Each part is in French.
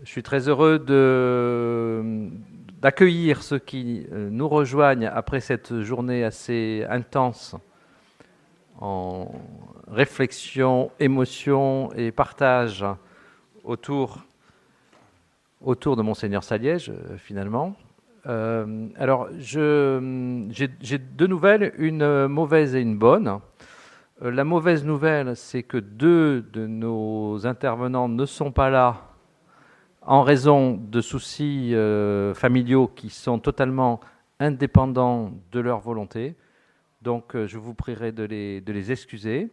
Je suis très heureux d'accueillir ceux qui nous rejoignent après cette journée assez intense en réflexion, émotion et partage autour, autour de Monseigneur Saliège, finalement. Alors, j'ai deux nouvelles, une mauvaise et une bonne. La mauvaise nouvelle, c'est que deux de nos intervenants ne sont pas là en raison de soucis familiaux qui sont totalement indépendants de leur volonté. Donc, je vous prierai de les excuser.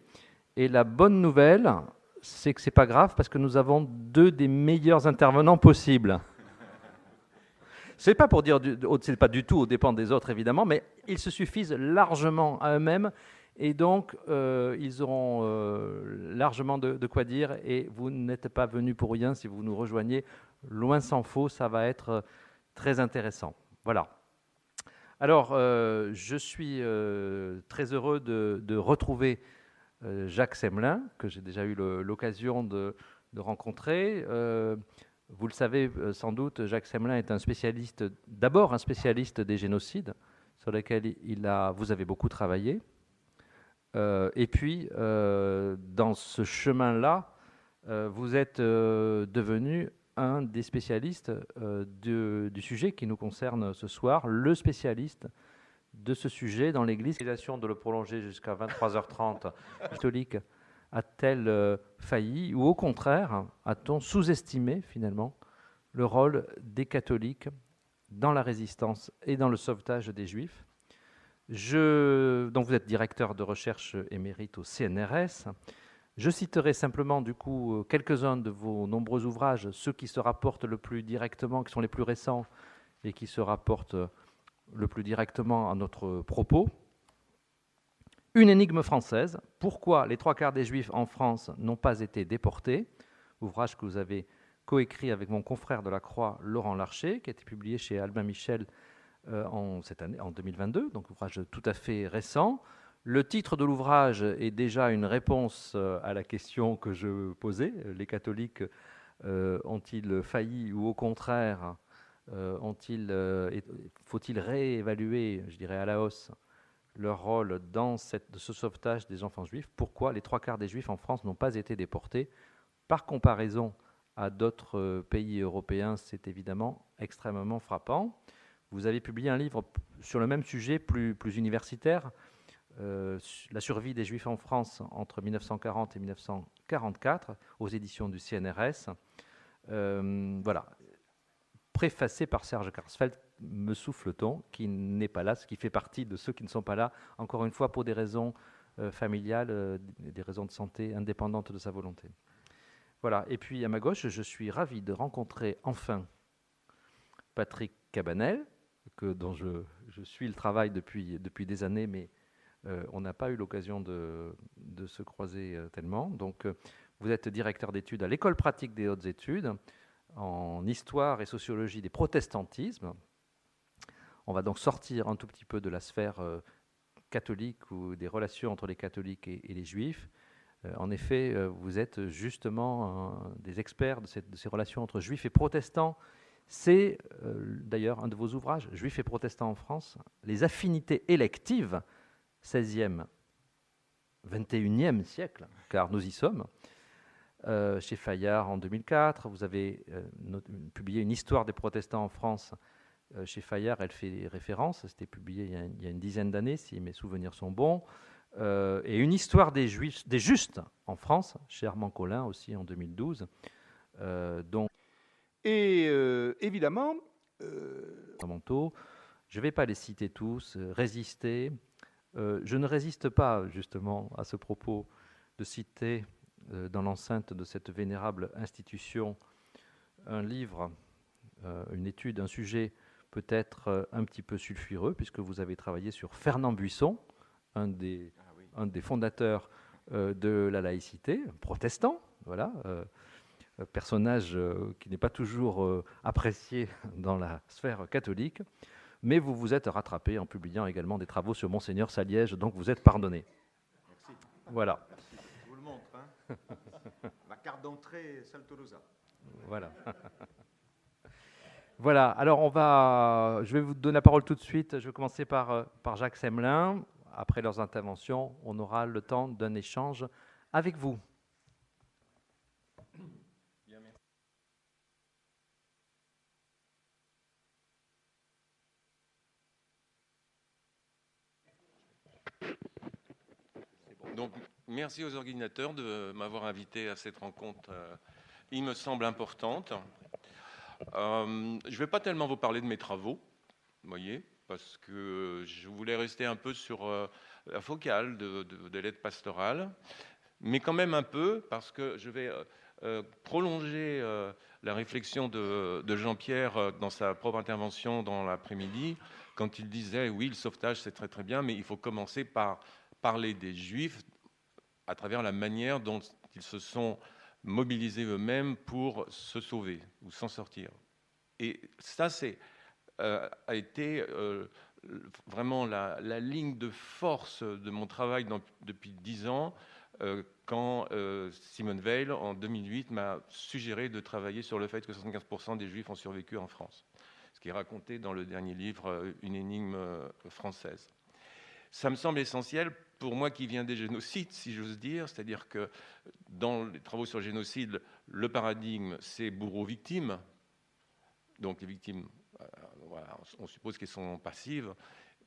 Et la bonne nouvelle, c'est que c'est pas grave parce que nous avons deux des meilleurs intervenants possibles. C'est pas pour dire, c'est pas du tout aux dépens des autres évidemment, mais ils se suffisent largement à eux-mêmes et donc ils auront largement de quoi dire. Et vous n'êtes pas venus pour rien si vous nous rejoignez. Loin s'en faut, ça va être très intéressant. Voilà. Alors, je suis très heureux de retrouver Jacques Semelin, que j'ai déjà eu l'occasion de rencontrer. Vous le savez sans doute, Jacques Semelin est un spécialiste, d'abord un spécialiste des génocides, sur lesquels vous avez beaucoup travaillé. Et puis, dans ce chemin-là, vous êtes devenu un des spécialistes du sujet qui nous concerne ce soir, le spécialiste de ce sujet dans l'Église. De le prolonger jusqu'à 23h30, catholique a-t-elle failli ou au contraire a-t-on sous-estimé finalement le rôle des catholiques dans la résistance et dans le sauvetage des Juifs? Donc vous êtes directeur de recherche émérite au CNRS. Je citerai simplement du coup quelques-uns de vos nombreux ouvrages, ceux qui se rapportent le plus directement, qui sont les plus récents et qui se rapportent le plus directement à notre propos. Une énigme française, pourquoi les trois quarts des Juifs en France n'ont pas été déportés, ouvrage que vous avez coécrit avec mon confrère de la Croix, Laurent Larcher, qui a été publié chez Albin Michel cette année, en 2022, donc ouvrage tout à fait récent. Le titre de l'ouvrage est déjà une réponse à la question que je posais. Les catholiques ont-ils failli ou au contraire faut-il réévaluer, je dirais à la hausse, leur rôle dans ce sauvetage des enfants juifs? Pourquoi les trois quarts des Juifs en France n'ont pas été déportés? Par comparaison à d'autres pays européens, c'est évidemment extrêmement frappant. Vous avez publié un livre sur le même sujet, plus universitaire, La survie des Juifs en France entre 1940 et 1944, aux éditions du CNRS. Voilà. Préfacé par Serge Karsfeld, me souffle-t-on, qui n'est pas là, ce qui fait partie de ceux qui ne sont pas là, encore une fois pour des raisons familiales, des raisons de santé indépendantes de sa volonté. Voilà, et puis à ma gauche, je suis ravi de rencontrer enfin Patrick Cabanel, dont je suis le travail depuis des années, mais on n'a pas eu l'occasion de se croiser tellement. Donc vous êtes directeur d'études à l'École pratique des hautes études, en histoire et sociologie des protestantismes. On va donc sortir un tout petit peu de la sphère catholique ou des relations entre les catholiques et les juifs. En effet, vous êtes justement des experts de ces relations entre juifs et protestants. C'est d'ailleurs un de vos ouvrages, Juifs et protestants en France, les affinités électives, 16e, 21e siècle, car nous y sommes. Chez Fayard en 2004. Vous avez publié une histoire des protestants en France. Chez Fayard, elle fait référence. C'était publié il y a une dizaine d'années, si mes souvenirs sont bons. Et une histoire des justes en France, chez Armand Collin aussi en 2012. Et évidemment, je ne vais pas les citer tous. Résister. Je ne résiste pas justement à ce propos de citer dans l'enceinte de cette vénérable institution un livre, une étude, un sujet peut-être un petit peu sulfureux, puisque vous avez travaillé sur Fernand Buisson, un des fondateurs de la laïcité, protestant, voilà, personnage qui n'est pas toujours apprécié dans la sphère catholique, mais vous vous êtes rattrapé en publiant également des travaux sur Monseigneur Saliège, donc vous êtes pardonné. Merci. Voilà. Merci. Je vous le montre. Hein. Ma carte d'entrée Saltolosa. Voilà. Voilà, alors je vais vous donner la parole tout de suite. Je vais commencer par Jacques Semelin. Après leurs interventions, on aura le temps d'un échange avec vous. Donc, merci aux organisateurs de m'avoir invité à cette rencontre, il me semble importante. Je ne vais pas tellement vous parler de mes travaux, vous voyez, parce que je voulais rester un peu sur la focale de l'aide pastorale, mais quand même un peu, parce que je vais prolonger la réflexion de Jean-Pierre dans sa propre intervention dans l'après-midi, quand il disait, oui, le sauvetage, c'est très très bien, mais il faut commencer par parler des Juifs à travers la manière dont ils se sont mobilisés eux-mêmes pour se sauver ou s'en sortir. Et ça, a été vraiment la ligne de force de mon travail depuis 10 ans, quand Simone Weil, en 2008, m'a suggéré de travailler sur le fait que 75% des Juifs ont survécu en France, ce qui est raconté dans le dernier livre, Une énigme française. Ça me semble essentiel pour moi qui viens des génocides, si j'ose dire, c'est-à-dire que dans les travaux sur le génocide, le paradigme, c'est bourreau-victime. Donc les victimes, voilà, on suppose qu'elles sont passives.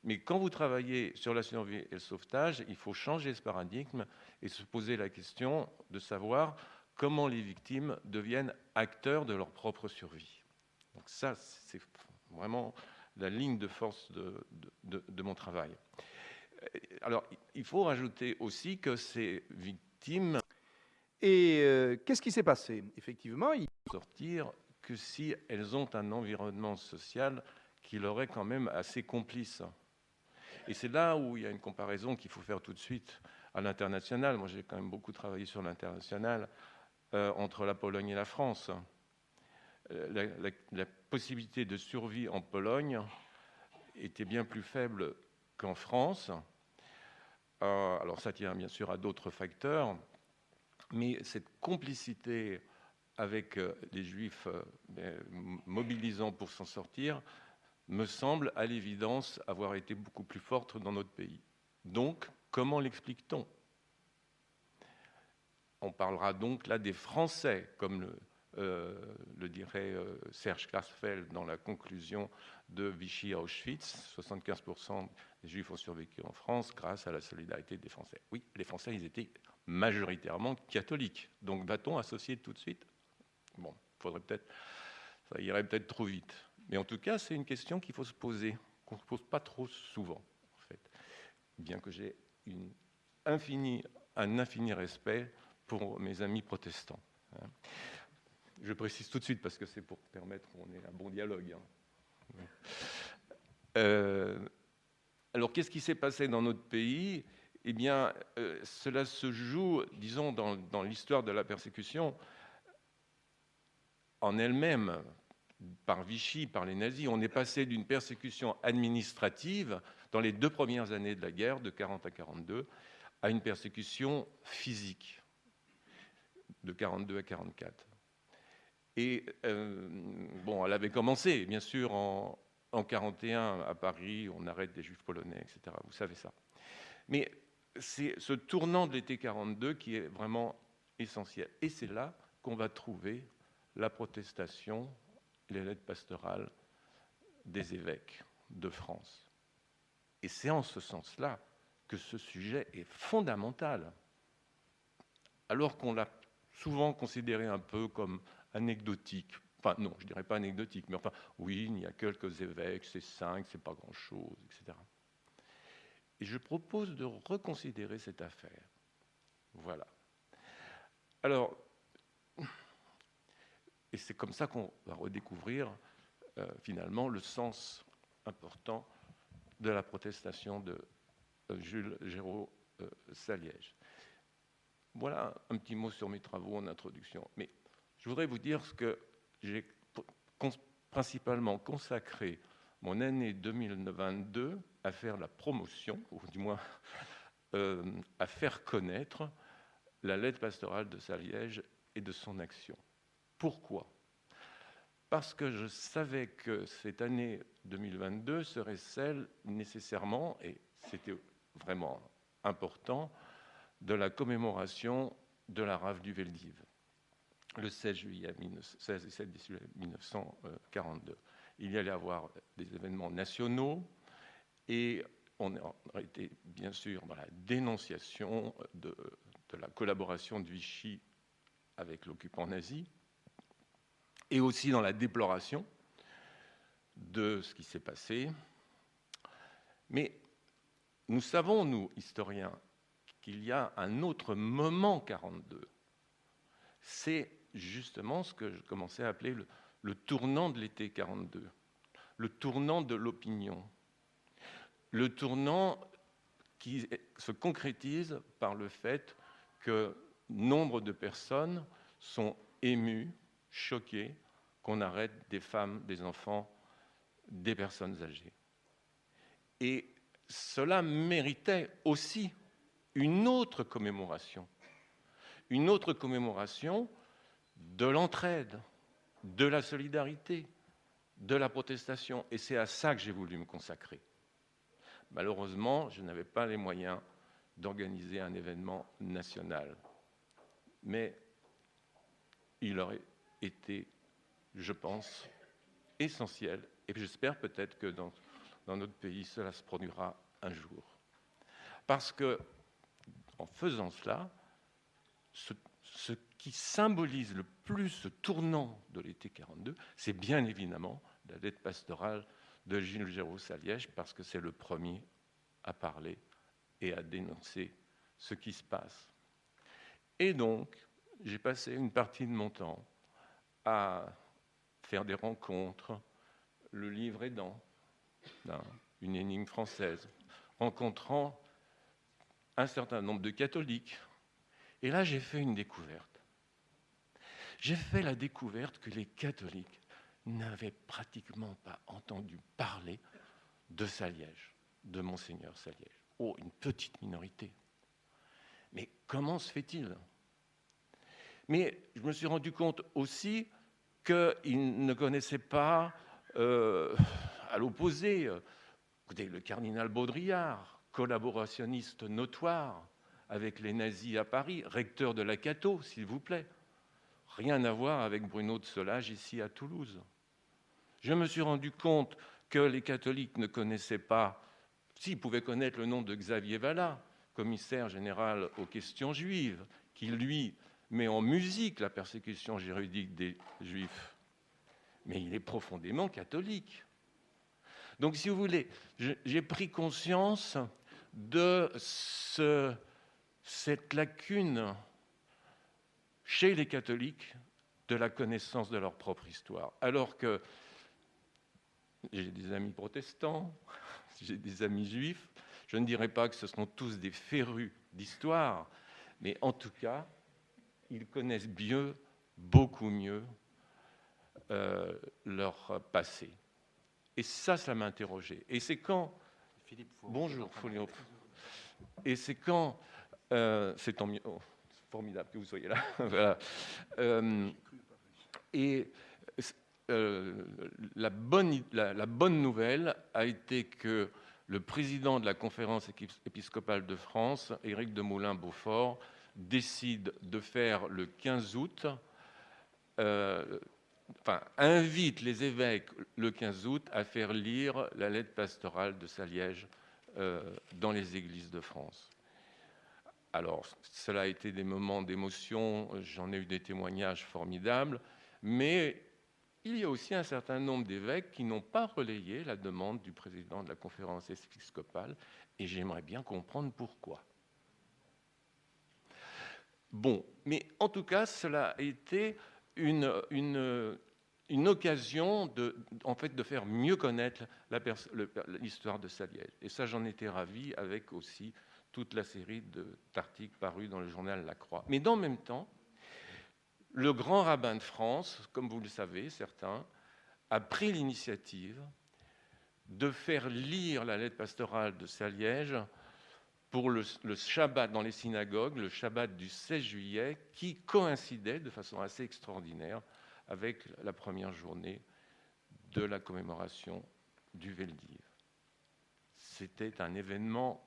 Mais quand vous travaillez sur la survie et le sauvetage, il faut changer ce paradigme et se poser la question de savoir comment les victimes deviennent acteurs de leur propre survie. Donc ça, c'est vraiment la ligne de force de mon travail. Alors, il faut rajouter aussi que ces victimes Et qu'est-ce qui s'est passé? Effectivement, sortir que si elles ont un environnement social qui leur est quand même assez complice. Et c'est là où il y a une comparaison qu'il faut faire tout de suite à l'international. Moi, j'ai quand même beaucoup travaillé sur l'international entre la Pologne et la France. La possibilité de survie en Pologne était bien plus faible qu'en France. Alors ça tient bien sûr à d'autres facteurs, mais cette complicité avec les Juifs mobilisant pour s'en sortir me semble à l'évidence avoir été beaucoup plus forte dans notre pays. Donc, comment l'explique-t-on? On parlera donc là des Français, comme le dirait Serge Klarsfeld dans la conclusion de Vichy à Auschwitz. 75% des Juifs ont survécu en France grâce à la solidarité des Français. Oui, les Français, ils étaient majoritairement catholiques. Donc va-t-on associer tout de suite? Bon, ça irait peut-être trop vite. Mais en tout cas, c'est une question qu'il faut se poser, qu'on ne se pose pas trop souvent, en fait. Bien que j'ai un infini respect pour mes amis protestants. Je précise tout de suite parce que c'est pour permettre qu'on ait un bon dialogue. Alors, qu'est-ce qui s'est passé dans notre pays? Eh bien, cela se joue, disons, dans l'histoire de la persécution en elle-même, par Vichy, par les nazis. On est passé d'une persécution administrative dans les 2 premières années de la guerre, de 40 à 42, à une persécution physique, de 42 à 44. Et bon, elle avait commencé, bien sûr, en 41 à Paris, on arrête des Juifs polonais, etc. Vous savez ça. Mais c'est ce tournant de l'été 42 qui est vraiment essentiel. Et c'est là qu'on va trouver la protestation, les lettres pastorales des évêques de France. Et c'est en ce sens-là que ce sujet est fondamental. Alors qu'on l'a souvent considéré un peu comme anecdotique. Enfin, non, je ne dirais pas anecdotique, mais enfin, oui, il y a quelques évêques, c'est 5, c'est pas grand-chose, etc. Et je propose de reconsidérer cette affaire. Voilà. Alors, et c'est comme ça qu'on va redécouvrir finalement le sens important de la protestation de Jules Géraud Saliège. Voilà un petit mot sur mes travaux en introduction. Mais je voudrais vous dire ce que j'ai principalement consacré mon année 2022 à faire la promotion, ou du moins à faire connaître la lettre pastorale de Saliège et de son action. Pourquoi ? Parce que je savais que cette année 2022 serait celle nécessairement, et c'était vraiment important, de la commémoration de la rafle du Veldiv, le 16 juillet 1942. Il y allait avoir des événements nationaux et on a été bien sûr dans la dénonciation de la collaboration de Vichy avec l'occupant nazi et aussi dans la déploration de ce qui s'est passé. Mais nous savons, nous, historiens, qu'il y a un autre moment 42. C'est justement ce que je commençais à appeler le tournant de l'été 42, le tournant de l'opinion, le tournant qui se concrétise par le fait que nombre de personnes sont émues, choquées, qu'on arrête des femmes, des enfants, des personnes âgées. Et cela méritait aussi une autre commémoration de l'entraide, de la solidarité, de la protestation. Et c'est à ça que j'ai voulu me consacrer. Malheureusement, je n'avais pas les moyens d'organiser un événement national. Mais il aurait été, je pense, essentiel. Et j'espère peut-être que dans notre pays, cela se produira un jour. Parce que, en faisant cela, ce qui symbolise le plus ce tournant de l'été 42, c'est bien évidemment la lettre pastorale de Gilles Géraud-Saliège, parce que c'est le premier à parler et à dénoncer ce qui se passe. Et donc, j'ai passé une partie de mon temps à faire des rencontres, le livre aidant, une énigme française, rencontrant un certain nombre de catholiques. Et là, j'ai fait une découverte. J'ai fait la découverte que les catholiques n'avaient pratiquement pas entendu parler de Saliège, de Monseigneur Saliège. Oh, une petite minorité. Mais comment se fait-il ? Mais je me suis rendu compte aussi qu'ils ne connaissaient pas, à l'opposé, écoutez, le cardinal Baudrillard, collaborationniste notoire avec les nazis à Paris, recteur de la Cato, s'il vous plaît. Rien à voir avec Bruno de Solage ici à Toulouse. Je me suis rendu compte que les catholiques ne connaissaient pas, s'ils pouvaient connaître le nom de Xavier Vallat, commissaire général aux questions juives, qui, lui, met en musique la persécution juridique des Juifs. Mais il est profondément catholique. Donc, si vous voulez, j'ai pris conscience de cette lacune chez les catholiques de la connaissance de leur propre histoire. Alors que j'ai des amis protestants, j'ai des amis juifs, je ne dirais pas que ce sont tous des férus d'histoire, mais en tout cas, ils connaissent mieux, beaucoup mieux, leur passé. Et ça m'a interrogé. Et c'est quand... Philippe, bonjour, Philippe. Et c'est quand... c'est tant mieux... Oh, formidable que vous soyez là. Voilà. Et la bonne nouvelle a été que le président de la conférence épiscopale de France, Éric de Moulin-Beaufort, décide de faire le 15 août, invite les évêques le 15 août à faire lire la lettre pastorale de Saliège dans les églises de France. Alors, cela a été des moments d'émotion, j'en ai eu des témoignages formidables, mais il y a aussi un certain nombre d'évêques qui n'ont pas relayé la demande du président de la conférence épiscopale, et j'aimerais bien comprendre pourquoi. Bon, mais en tout cas, cela a été une occasion de faire mieux connaître l'histoire de Saliège. Et ça, j'en étais ravi, avec aussi toute la série d'articles parus dans le journal La Croix. Mais dans le même temps, le grand rabbin de France, comme vous le savez, certains, a pris l'initiative de faire lire la lettre pastorale de Saliège pour le Shabbat dans les synagogues, le Shabbat du 16 juillet, qui coïncidait de façon assez extraordinaire avec la première journée de la commémoration du Veldiv. C'était un événement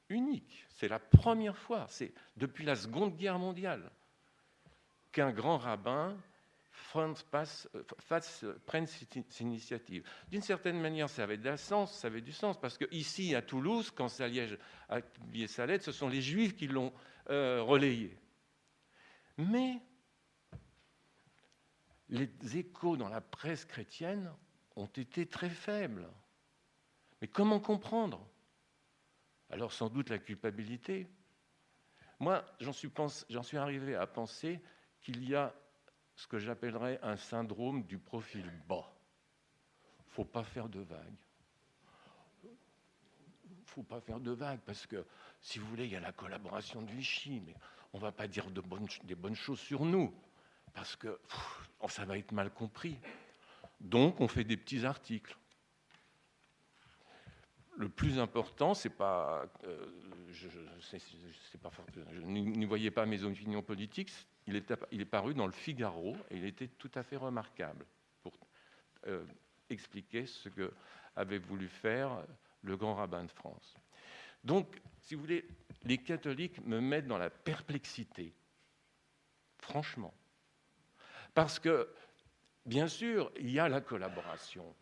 unique. C'est la première fois, c'est depuis la Seconde Guerre mondiale, qu'un grand rabbin prenne cette initiative. D'une certaine manière, ça avait du sens, parce qu'ici, à Toulouse, quand Saliège a publié sa lettre, ce sont les Juifs qui l'ont relayé. Mais les échos dans la presse chrétienne ont été très faibles. Mais comment comprendre? Alors sans doute la culpabilité. Moi, j'en suis arrivé à penser qu'il y a ce que j'appellerais un syndrome du profil bas. Il ne faut pas faire de vagues. Il ne faut pas faire de vagues parce que, si vous voulez, il y a la collaboration de Vichy, mais on ne va pas dire des bonnes choses sur nous parce que ça va être mal compris. Donc, on fait des petits articles. Le plus important, je n'y voyais pas mes opinions politiques, il est paru dans le Figaro et il était tout à fait remarquable pour expliquer ce qu'avait voulu faire le grand rabbin de France. Donc, si vous voulez, les catholiques me mettent dans la perplexité, franchement. Parce que, bien sûr, il y a la collaboration.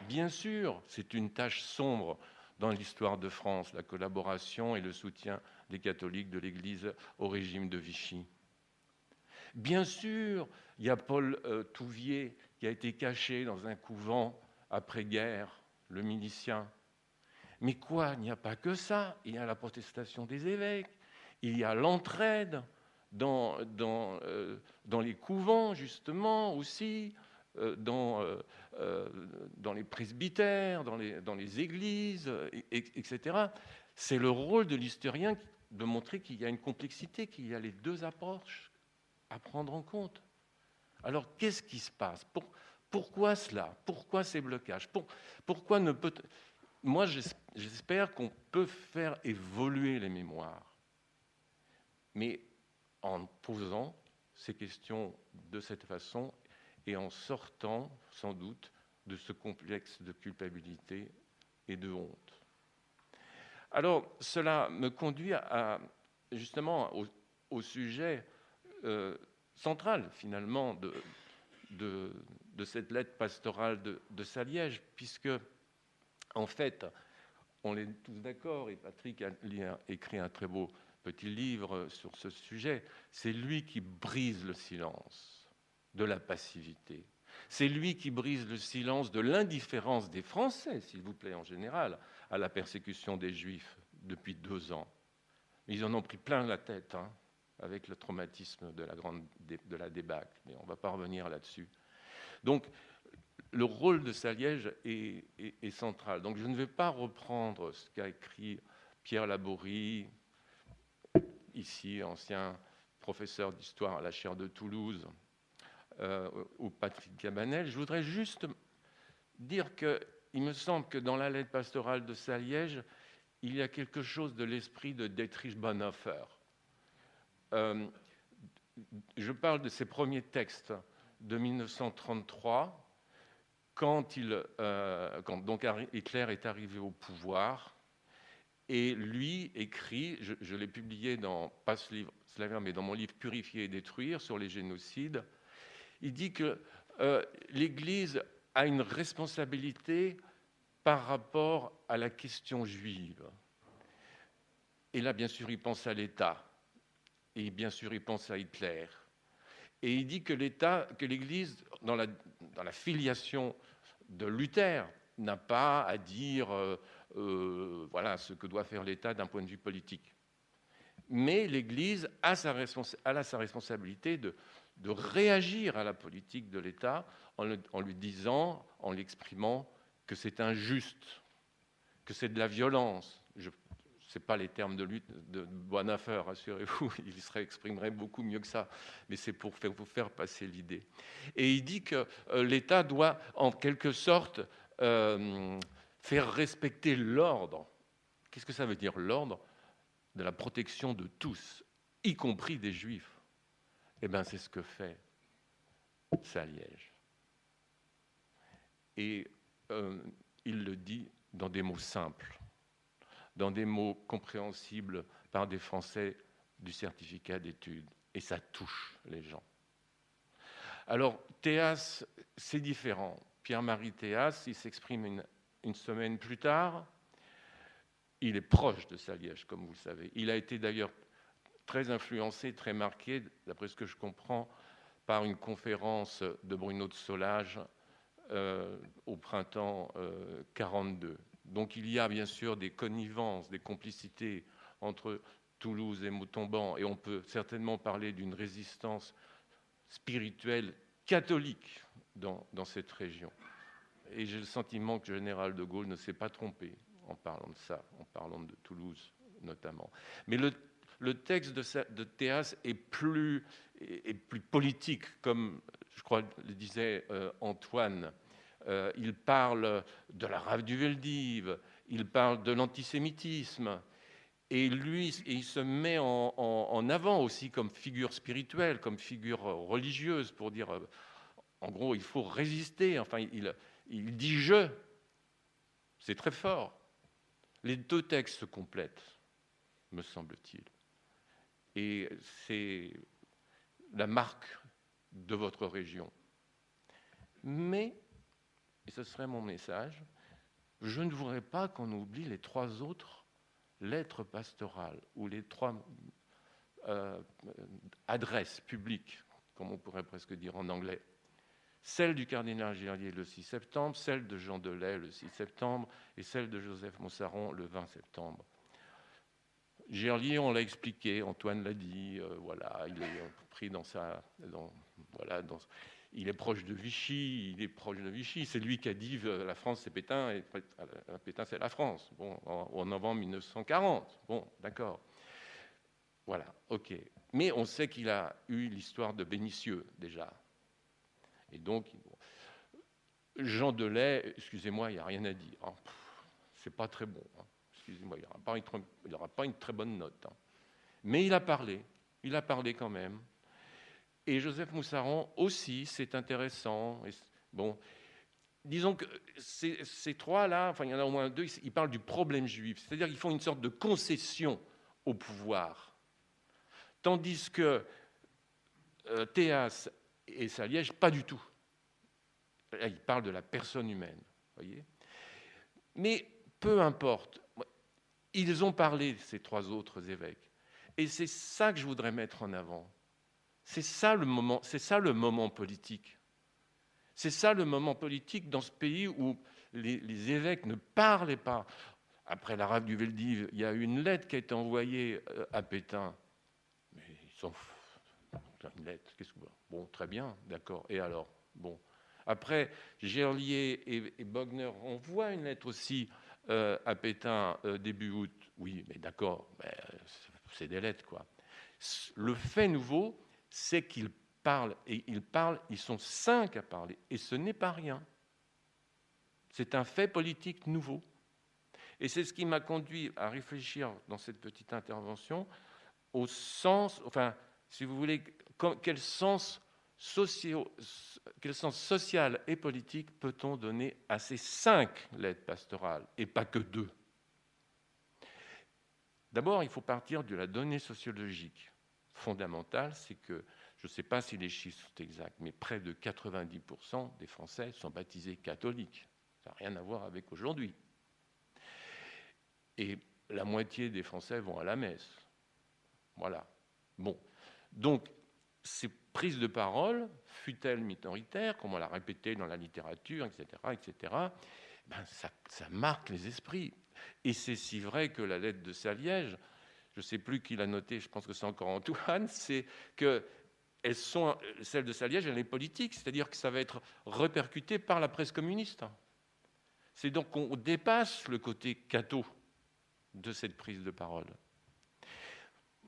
Bien sûr, c'est une tache sombre dans l'histoire de France, la collaboration et le soutien des catholiques de l'Église au régime de Vichy. Bien sûr, il y a Paul Touvier qui a été caché dans un couvent après-guerre, le milicien. Mais quoi, il n'y a pas que ça, il y a la protestation des évêques, il y a l'entraide dans les couvents, justement, aussi, dans les presbytères, dans les églises, etc. C'est le rôle de l'historien de montrer qu'il y a une complexité, qu'il y a les deux approches à prendre en compte. Alors, qu'est-ce qui se passe? Pourquoi cela? Pourquoi ces blocages? Pourquoi ne peut... Moi, j'espère qu'on peut faire évoluer les mémoires, mais en posant ces questions de cette façon et en sortant, sans doute, de ce complexe de culpabilité et de honte. Alors, cela me conduit justement au sujet central, finalement, de cette lettre pastorale de Saliège, puisque, en fait, on est tous d'accord, et Patrick a écrit un très beau petit livre sur ce sujet, c'est lui qui brise le silence de la passivité. C'est lui qui brise le silence de l'indifférence des Français, s'il vous plaît, en général, à la persécution des Juifs depuis 2 ans. Ils en ont pris plein la tête, avec le traumatisme de la débâcle, mais on ne va pas revenir là-dessus. Donc, le rôle de Saliège est central. Donc, je ne vais pas reprendre ce qu'a écrit Pierre Laborie, ici, ancien professeur d'histoire à la chaire de Toulouse, ou Patrick Cabanel. Je voudrais juste dire qu'il me semble que dans la lettre pastorale de Saliège, il y a quelque chose de l'esprit de Dietrich Bonhoeffer. Je parle de ses premiers textes de 1933, quand donc Hitler est arrivé au pouvoir, et lui écrit, je l'ai publié pas ce livre, mais dans mon livre Purifier et détruire sur les génocides, il dit que l'Église a une responsabilité par rapport à la question juive. Et là, bien sûr, il pense à l'État. Et bien sûr, il pense à Hitler. Et il dit que l'Église, dans la filiation de Luther, n'a pas à dire voilà ce que doit faire l'État d'un point de vue politique. Mais l'Église a sa responsabilité de réagir à la politique de l'État en lui disant, en l'exprimant, que c'est injuste, que c'est de la violence. Ce n'est pas les termes de Bonhoeffer, rassurez-vous, il se exprimerait beaucoup mieux que ça, mais c'est pour vous faire passer l'idée. Et il dit que l'État doit, en quelque sorte, faire respecter l'ordre. Qu'est-ce que ça veut dire, l'ordre? De la protection de tous, y compris des Juifs. Eh bien, c'est ce que fait Saliège. Et il le dit dans des mots simples, dans des mots compréhensibles par des Français du certificat d'études. Et ça touche les gens. Alors, Théas, c'est différent. Pierre-Marie Théas, il s'exprime une semaine plus tard. Il est proche de Saliège, comme vous le savez. Il a été d'ailleurs très influencé, très marqué, d'après ce que je comprends, par une conférence de Bruno de Solage au printemps 1942. Donc il y a bien sûr des connivences, des complicités entre Toulouse et Montauban, et on peut certainement parler d'une résistance spirituelle catholique dans cette région. Et j'ai le sentiment que le général de Gaulle ne s'est pas trompé en parlant de ça, en parlant de Toulouse notamment. Mais le texte de Théas est plus politique, comme je crois le disait Antoine. Il parle de la rave du Veldiv, il parle de l'antisémitisme, et lui, il se met en avant aussi comme figure spirituelle, comme figure religieuse, pour dire, en gros, il faut résister. Enfin, il dit « je ». C'est très fort. Les deux textes se complètent, me semble-t-il. Et c'est la marque de votre région. Mais, et ce serait mon message, je ne voudrais pas qu'on oublie les 3 autres lettres pastorales, ou les 3 adresses publiques, comme on pourrait presque dire en anglais. Celle du cardinal Gerlier le 6 septembre, celle de Jean Delay le 6 septembre, et celle de Joseph Moussaron le 20 septembre. Gerlier, on l'a expliqué, Antoine l'a dit, voilà, il est pris il est proche de Vichy, c'est lui qui a dit la France c'est Pétain, et Pétain c'est la France, bon, en novembre 1940, bon, d'accord. Voilà, ok. Mais on sait qu'il a eu l'histoire de Bénissieux, déjà. Et donc, Jean Delay, excusez-moi, il n'y a rien à dire. Oh, c'est pas très bon. Hein. Excusez-moi, il n'aura pas une très bonne note. Hein. Mais il a parlé quand même. Et Joseph Moussaron aussi, c'est intéressant. Bon, disons que ces 3-là, enfin il y en a au moins 2, ils parlent du problème juif. C'est-à-dire qu'ils font une sorte de concession au pouvoir. Tandis que Théas et Saliège, pas du tout. Là, ils parlent de la personne humaine. Voyez. Mais peu importe. Ils ont parlé, ces 3 autres évêques. Et c'est ça que je voudrais mettre en avant. C'est ça le moment politique. C'est ça le moment politique dans ce pays où les évêques ne parlaient pas. Après la rave du Veldiv, il y a eu une lettre qui a été envoyée à Pétain. Mais ils sont une lettre. Bon, très bien, d'accord. Et alors, bon. Après, Gerlier et Bogner envoient une lettre aussi à Pétain début août. Oui, mais d'accord, c'est des lettres, quoi. Le fait nouveau, c'est qu'ils parlent, et ils sont 5 à parler, et ce n'est pas rien. C'est un fait politique nouveau. Et c'est ce qui m'a conduit à réfléchir dans cette petite intervention au sens, enfin, si vous voulez, quel sens social et politique peut-on donner à ces 5 lettres pastorales, et pas que 2 ? D'abord, il faut partir de la donnée sociologique fondamentale, c'est que, je ne sais pas si les chiffres sont exacts, mais près de 90% des Français sont baptisés catholiques. Ça n'a rien à voir avec aujourd'hui. Et la moitié des Français vont à la messe. Voilà. Bon. Donc, ces prises de parole, fut-elle minoritaire, comme on l'a répété dans la littérature, etc., ça marque les esprits. Et c'est si vrai que la lettre de Saliège, je ne sais plus qui l'a noté, je pense que c'est encore Antoine, c'est que celle de Saliège, elle est politique, c'est-à-dire que ça va être répercuté par la presse communiste. C'est donc qu'on dépasse le côté catho de cette prise de parole.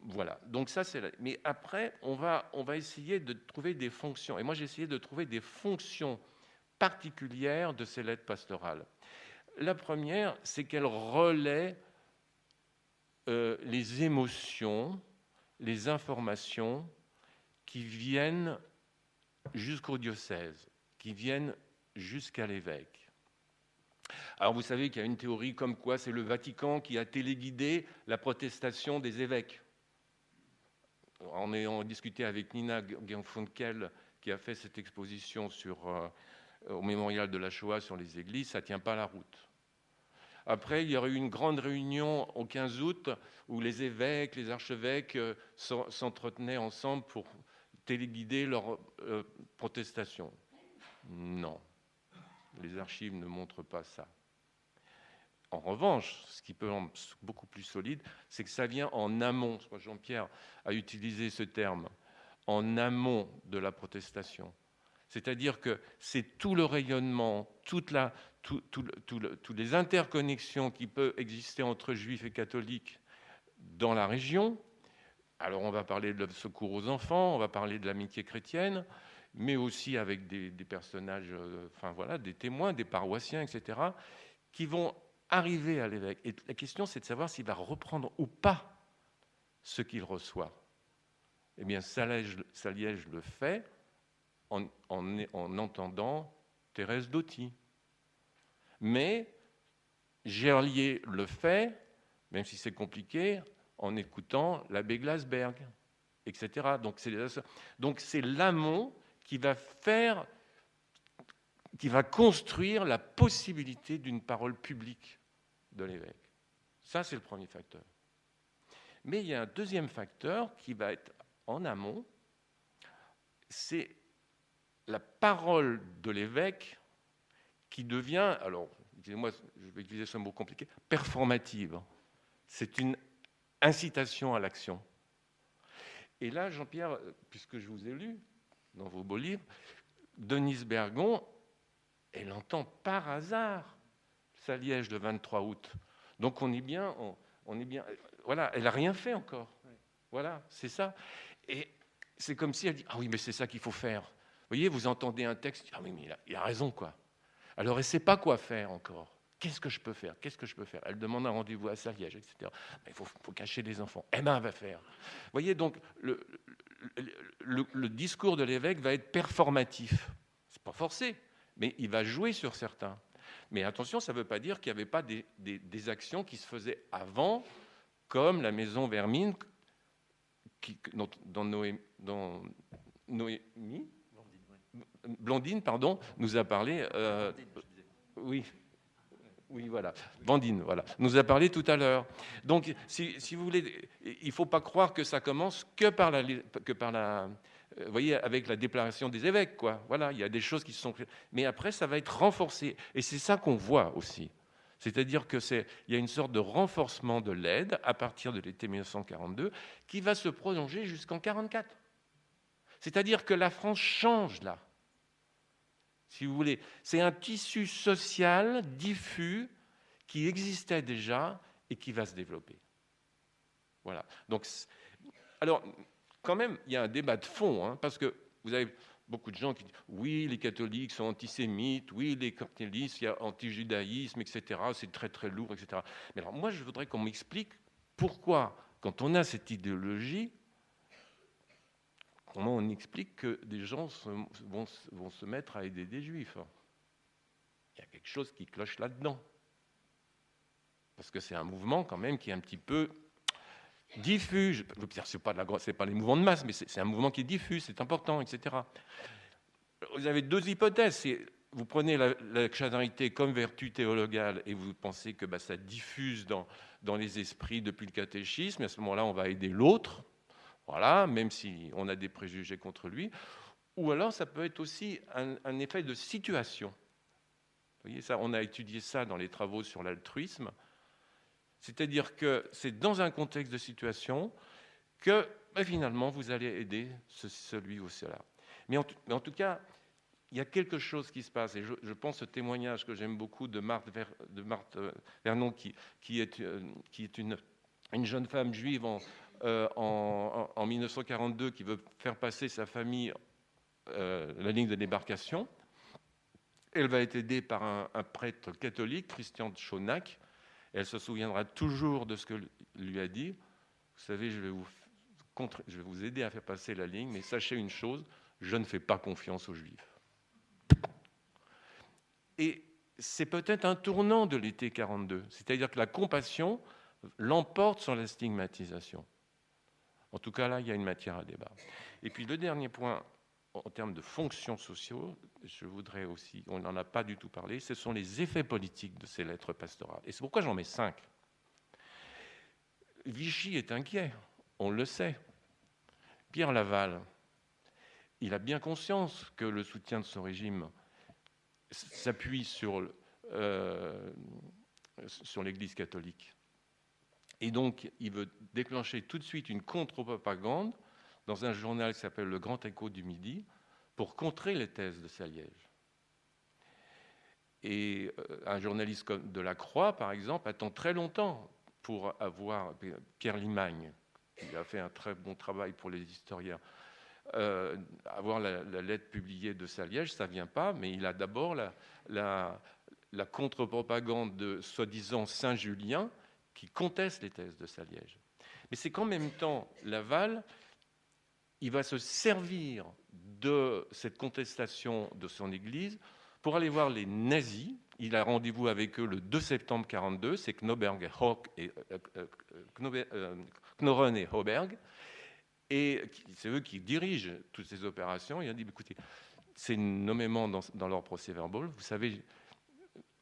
Voilà, donc ça c'est... Mais après, on va essayer de trouver des fonctions. Et moi, j'ai essayé de trouver des fonctions particulières de ces lettres pastorales. La première, c'est qu'elles relaient les émotions, les informations qui viennent jusqu'au diocèse, qui viennent jusqu'à l'évêque. Alors vous savez qu'il y a une théorie comme quoi c'est le Vatican qui a téléguidé la protestation des évêques. En ayant discuté avec Nina Genfunkel, qui a fait cette exposition au mémorial de la Shoah sur les églises, ça ne tient pas la route. Après, il y aurait eu une grande réunion au 15 août où les évêques, les archevêques s'entretenaient ensemble pour téléguider leur protestation. Non, les archives ne montrent pas ça. En revanche, ce qui peut rendre beaucoup plus solide, c'est que ça vient en amont. Je crois que Jean-Pierre a utilisé ce terme, en amont de la protestation. C'est-à-dire que c'est tout le rayonnement, toutes les interconnexions qui peuvent exister entre juifs et catholiques dans la région. Alors on va parler de secours aux enfants, on va parler de l'amitié chrétienne, mais aussi avec des personnages, des témoins, des paroissiens, etc., qui vont arriver à l'évêque. Et la question, c'est de savoir s'il va reprendre ou pas ce qu'il reçoit. Eh bien, Saliège le fait en entendant Thérèse d'Auty. Mais Gerlier le fait, même si c'est compliqué, en écoutant l'abbé Glasberg, etc. Donc c'est l'amont qui va construire la possibilité d'une parole publique de l'évêque. Ça, c'est le premier facteur. Mais il y a un deuxième facteur qui va être en amont, c'est la parole de l'évêque qui devient, alors, excusez-moi, je vais utiliser ce mot compliqué, performative. C'est une incitation à l'action. Et là, Jean-Pierre, puisque je vous ai lu dans vos beaux livres, Denise Bergon, elle entend par hasard Saliège le 23 août. Donc on est bien, voilà, elle n'a rien fait encore. Voilà, c'est ça. Et c'est comme si elle dit, ah oui, mais c'est ça qu'il faut faire. Vous voyez, vous entendez un texte, ah oui, mais il a raison, quoi. Alors elle ne sait pas quoi faire encore. Qu'est-ce que je peux faire? Qu'est-ce que je peux faire? Elle demande un rendez-vous à Saliège, etc. Mais il faut cacher les enfants. Eh bien, elle va faire. Vous voyez, donc, le discours de l'évêque va être performatif. C'est pas forcé, mais il va jouer sur certains. Mais attention, ça ne veut pas dire qu'il n'y avait pas des actions qui se faisaient avant, comme la maison Vermine, dont Noémie, Blandine, pardon, nous a parlé. Oui, voilà. Blandine, voilà, nous a parlé tout à l'heure. Donc, si vous voulez, il ne faut pas croire que ça commence que par la vous voyez, avec la déclaration des évêques, quoi. Voilà, il y a des choses qui se sont créées. Mais après, ça va être renforcé. Et c'est ça qu'on voit aussi. C'est-à-dire qu'il y a une sorte de renforcement de l'aide à partir de l'été 1942 qui va se prolonger jusqu'en 1944. C'est-à-dire que la France change là. Si vous voulez, c'est un tissu social diffus qui existait déjà et qui va se développer. Voilà. Donc, alors, quand même, il y a un débat de fond, hein, parce que vous avez beaucoup de gens qui disent oui, les catholiques sont antisémites, oui, les catholiques, il y a anti-judaïsme, etc. C'est très très lourd, etc. Mais alors, moi, je voudrais qu'on m'explique pourquoi, quand on a cette idéologie, comment on explique que des gens vont se mettre à aider des juifs? Il y a quelque chose qui cloche là-dedans. Parce que c'est un mouvement quand même qui est un petit peu diffus. Je veux dire, c'est pas les mouvements de masse, mais c'est un mouvement qui est diffus, c'est important, etc. Vous avez deux hypothèses. Vous prenez la charité comme vertu théologale et vous pensez que ça diffuse dans les esprits depuis le catéchisme, et à ce moment-là, on va aider l'autre. Voilà, même si on a des préjugés contre lui. Ou alors, ça peut être aussi un effet de situation. Vous voyez, ça, on a étudié ça dans les travaux sur l'altruisme. C'est-à-dire que c'est dans un contexte de situation que finalement, vous allez aider celui ou cela. Mais en tout cas, il y a quelque chose qui se passe. Et je pense ce témoignage que j'aime beaucoup de Marthe Vernon, qui est une jeune femme juive en 1942 qui veut faire passer sa famille la ligne de débarcation. Elle va être aidée par un prêtre catholique, Christian de Schonack. Elle se souviendra toujours de ce que lui a dit. Vous savez, je vais vous aider à faire passer la ligne, mais sachez une chose, je ne fais pas confiance aux Juifs. Et c'est peut-être un tournant de l'été 42, c'est-à-dire que la compassion l'emporte sur la stigmatisation. En tout cas, là, il y a une matière à débat. Et puis le dernier point, en termes de fonctions sociaux, je voudrais aussi, on n'en a pas du tout parlé, ce sont les effets politiques de ces lettres pastorales. Et c'est pourquoi j'en mets 5. Vichy est inquiet, on le sait. Pierre Laval, il a bien conscience que le soutien de son régime s'appuie sur l'Église catholique. Et donc, il veut déclencher tout de suite une contre-propagande dans un journal qui s'appelle Le Grand Écho du Midi pour contrer les thèses de Saliège. Et un journaliste comme de la Croix, par exemple, attend très longtemps pour avoir Pierre Limagne, qui a fait un très bon travail pour les historiens, avoir la lettre publiée de Saliège, ça ne vient pas, mais il a d'abord la contre-propagande de soi-disant Saint-Julien qui conteste les thèses de Saliège. Mais c'est qu'en même temps, Laval, il va se servir de cette contestation de son Église pour aller voir les nazis. Il a rendez-vous avec eux le 2 septembre 1942, c'est Knoren et Hoberg, et c'est eux qui dirigent toutes ces opérations. Il a dit, écoutez, c'est nommément dans leur procès-verbal, vous savez,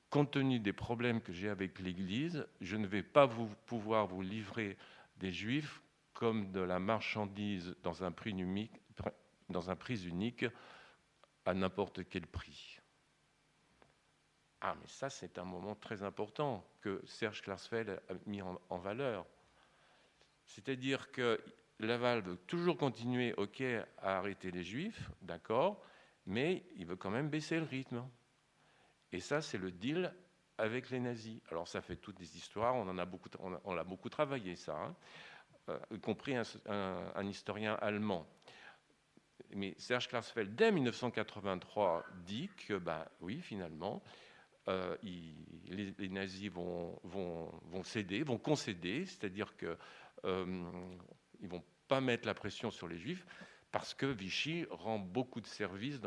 compte tenu des problèmes que j'ai avec l'Église, je ne vais pas pouvoir vous livrer des Juifs comme de la marchandise dans un prix unique à n'importe quel prix. Ah, mais ça, c'est un moment très important que Serge Klarsfeld a mis en valeur. C'est-à-dire que Laval veut toujours continuer, ok, à arrêter les Juifs, d'accord, mais il veut quand même baisser le rythme. Et ça, c'est le deal avec les nazis. Alors, ça fait toutes des histoires, on l'a beaucoup travaillé, ça, hein, y compris un historien allemand. Mais Serge Klarsfeld, dès 1983, dit que, oui, finalement, les nazis vont céder, vont concéder, c'est-à-dire qu'ils ne vont pas mettre la pression sur les Juifs parce que Vichy rend beaucoup de services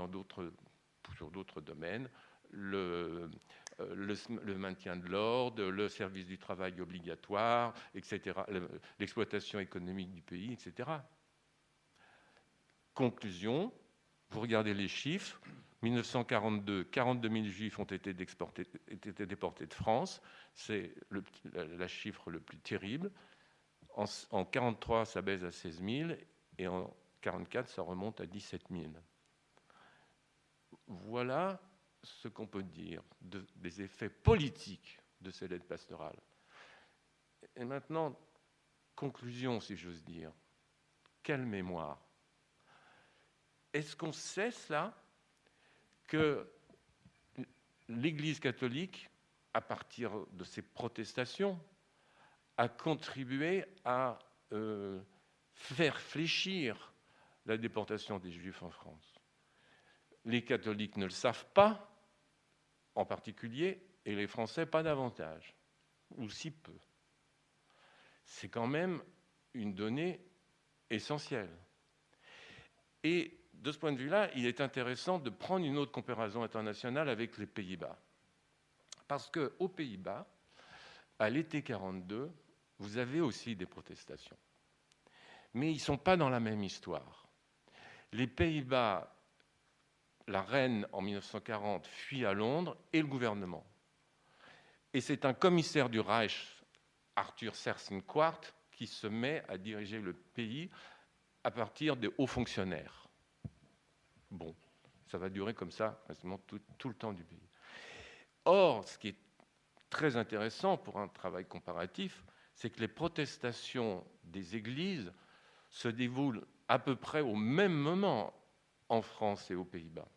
sur d'autres domaines, le maintien de l'ordre, le service du travail obligatoire, etc., l'exploitation économique du pays, etc. Conclusion, vous regardez les chiffres, 1942, 42 000 Juifs ont été déportés de France. C'est le chiffre le plus terrible. En 1943, ça baisse à 16 000 et en 1944, ça remonte à 17 000. Voilà ce qu'on peut dire des effets politiques de ces lettres pastorales. Et maintenant, conclusion, si j'ose dire. Quelle mémoire? Est-ce qu'on sait cela que l'Église catholique, à partir de ses protestations, a contribué à faire fléchir la déportation des Juifs en France? Les catholiques ne le savent pas, en particulier, et les Français pas davantage, ou si peu. C'est quand même une donnée essentielle. Et de ce point de vue-là, il est intéressant de prendre une autre comparaison internationale avec les Pays-Bas. Parce qu'aux Pays-Bas, à l'été 1942, vous avez aussi des protestations. Mais ils ne sont pas dans la même histoire. Les Pays-Bas, la reine, en 1940, fuit à Londres et le gouvernement. Et c'est un commissaire du Reich, Arthur Seyss-Inquart, qui se met à diriger le pays à partir des hauts fonctionnaires. Bon, ça va durer comme ça, quasiment tout le temps du pays. Or, ce qui est très intéressant pour un travail comparatif, c'est que les protestations des églises se déroulent à peu près au même moment en France et aux Pays-Bas.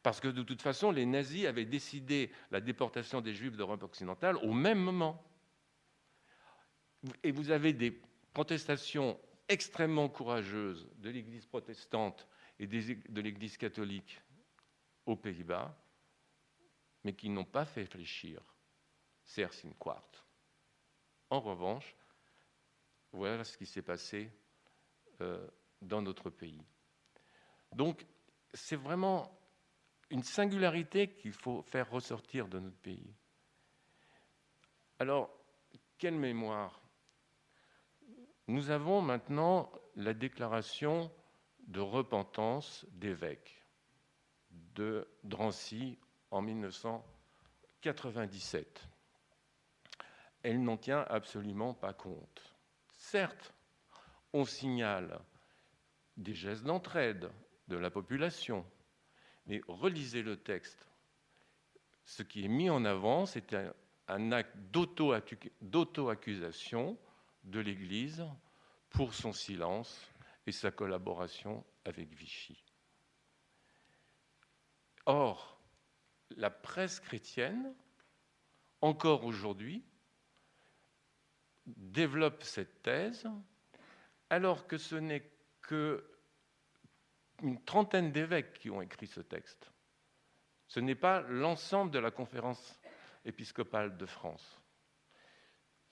Parce que de toute façon, les nazis avaient décidé la déportation des Juifs d'Europe occidentale au même moment. Et vous avez des protestations extrêmement courageuses de l'Église protestante et de l'Église catholique aux Pays-Bas, mais qui n'ont pas fait fléchir Seyss-Inquart. En revanche, voilà ce qui s'est passé dans notre pays. Donc, c'est vraiment une singularité qu'il faut faire ressortir de notre pays. Alors, quelle mémoire? Nous avons maintenant la déclaration de repentance d'évêque de Drancy en 1997. Elle n'en tient absolument pas compte. Certes, on signale des gestes d'entraide de la population, mais relisez le texte. Ce qui est mis en avant, c'est un acte d'auto-accusation de l'Église pour son silence et sa collaboration avec Vichy. Or, la presse chrétienne, encore aujourd'hui, développe cette thèse, alors que ce n'est qu'une trentaine d'évêques qui ont écrit ce texte. Ce n'est pas l'ensemble de la conférence épiscopale de France.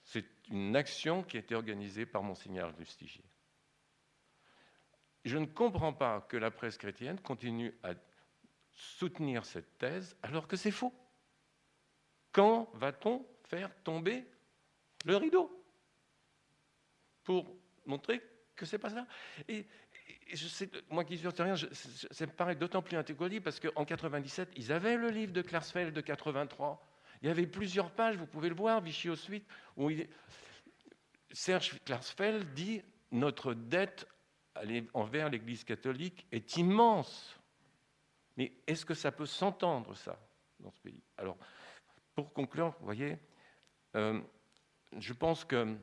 C'est une action qui a été organisée par Monseigneur Lustiger. Je ne comprends pas que la presse chrétienne continue à soutenir cette thèse alors que c'est faux. Quand va-t-on faire tomber le rideau pour montrer que c'est pas ça? Et je sais, moi qui suis historien, ça me paraît d'autant plus intelligent parce qu'en 97, ils avaient le livre de Klarsfeld de 83. Il y avait plusieurs pages, vous pouvez le voir, Vichy au suite, où Serge Klarsfeld dit « Notre dette envers l'Église catholique est immense ». Mais est-ce que ça peut s'entendre, ça, dans ce pays? Alors, pour conclure, vous voyez, je pense que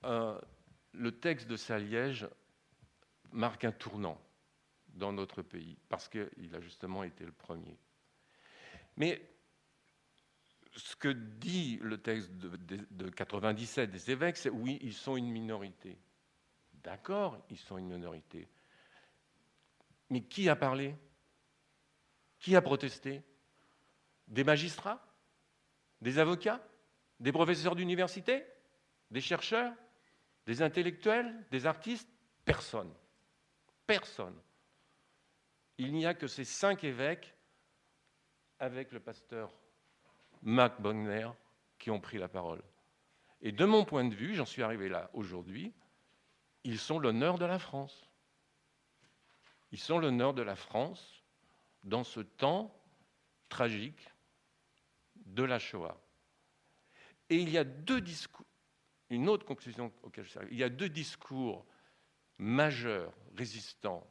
le texte de Saliège marque un tournant dans notre pays, parce qu'il a justement été le premier. Mais ce que dit le texte de 97 des évêques, c'est oui, ils sont une minorité. D'accord, ils sont une minorité. Mais qui a parlé? Qui a protesté? Des magistrats? Des avocats? Des professeurs d'université? Des chercheurs? Des intellectuels? Des artistes? Personne. Personne. Il n'y a que ces 5 évêques, avec le pasteur Marc Bogner, qui ont pris la parole. Et de mon point de vue, j'en suis arrivé là aujourd'hui, ils sont l'honneur de la France. Ils sont l'honneur de la France dans ce temps tragique de la Shoah. Et il y a 2 discours, une autre conclusion auquel je suis arrivé, il y a 2 discours majeurs, résistants,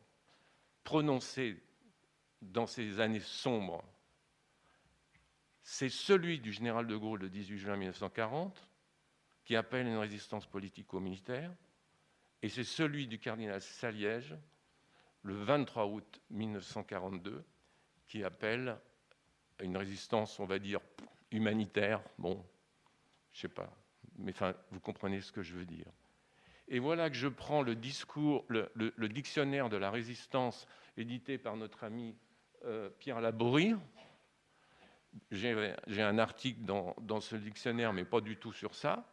prononcés dans ces années sombres. C'est celui du général de Gaulle le 18 juin 1940, qui appelle une résistance politico-militaire, et c'est celui du cardinal Saliège, le 23 août 1942, qui appelle une résistance, on va dire, humanitaire. Bon, je ne sais pas, mais enfin, vous comprenez ce que je veux dire. Et voilà que je prends le discours, le dictionnaire de la résistance édité par notre ami Pierre Laborie. J'ai un article dans ce dictionnaire, mais pas du tout sur ça.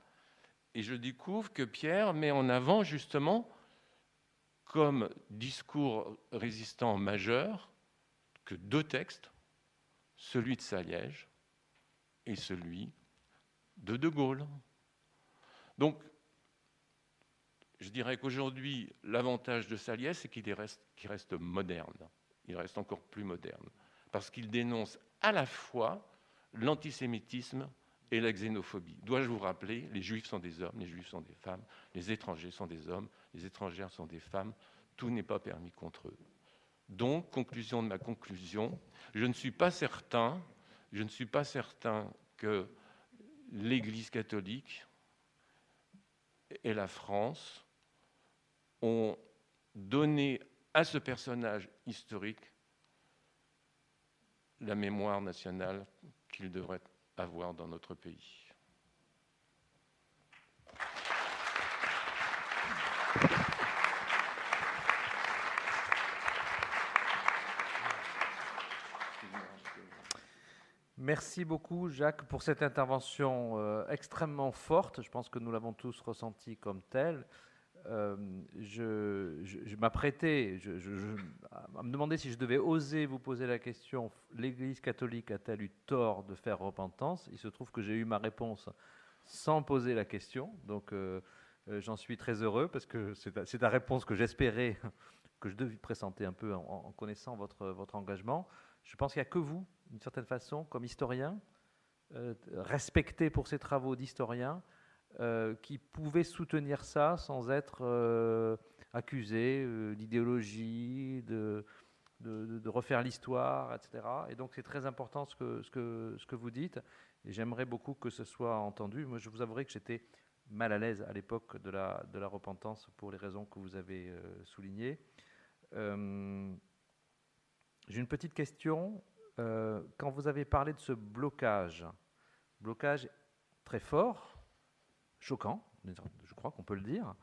Et je découvre que Pierre met en avant justement comme discours résistant majeur que 2 textes, celui de Saliège et celui de De Gaulle. Donc, je dirais qu'aujourd'hui, l'avantage de Saliège, c'est qu'il reste moderne. Il reste encore plus moderne, parce qu'il dénonce à la fois l'antisémitisme et la xénophobie. Dois-je vous rappeler, les Juifs sont des hommes, les Juifs sont des femmes, les étrangers sont des hommes, les étrangères sont des femmes, tout n'est pas permis contre eux. Donc, conclusion de ma conclusion, je ne suis pas certain que l'Église catholique et la France ont donné à ce personnage historique la mémoire nationale qu'il devrait avoir dans notre pays. Merci beaucoup, Jacques, pour cette intervention extrêmement forte. Je pense que nous l'avons tous ressenti comme telle. je m'apprêtais à me demander si je devais oser vous poser la question, l'Église catholique a-t-elle eu tort de faire repentance? Il se trouve que j'ai eu ma réponse sans poser la question, donc j'en suis très heureux parce que c'est la réponse que j'espérais, que je devais présenter un peu en connaissant votre engagement. Je pense qu'il n'y a que vous, d'une certaine façon, comme historien, respecté pour ses travaux d'historien, qui pouvait soutenir ça sans être accusé d'idéologie, de refaire l'histoire, etc. Et donc c'est très important ce que vous dites, et j'aimerais beaucoup que ce soit entendu. Moi, je vous avouerai que j'étais mal à l'aise à l'époque de la repentance pour les raisons que vous avez soulignées. J'ai une petite question. Quand vous avez parlé de ce blocage très fort, choquant, je crois qu'on peut le dire,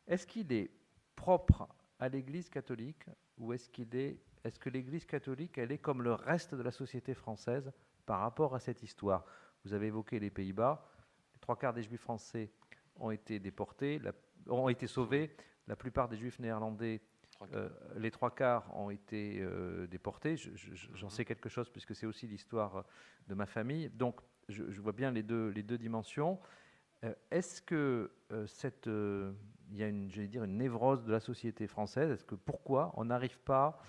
est-ce qu'il est propre à l'Église catholique ou est-ce que l'Église catholique, elle est comme le reste de la société française par rapport à cette histoire? Vous avez évoqué les Pays-Bas, les 3/4 des Juifs français ont été déportés, ont été sauvés, la plupart des Juifs néerlandais, les 3/4 ont été déportés. J'en sais quelque chose puisque c'est aussi l'histoire de ma famille. Donc je vois bien les deux dimensions. Est-ce que il y a une névrose de la société française? Est-ce que pourquoi on n'arrive pas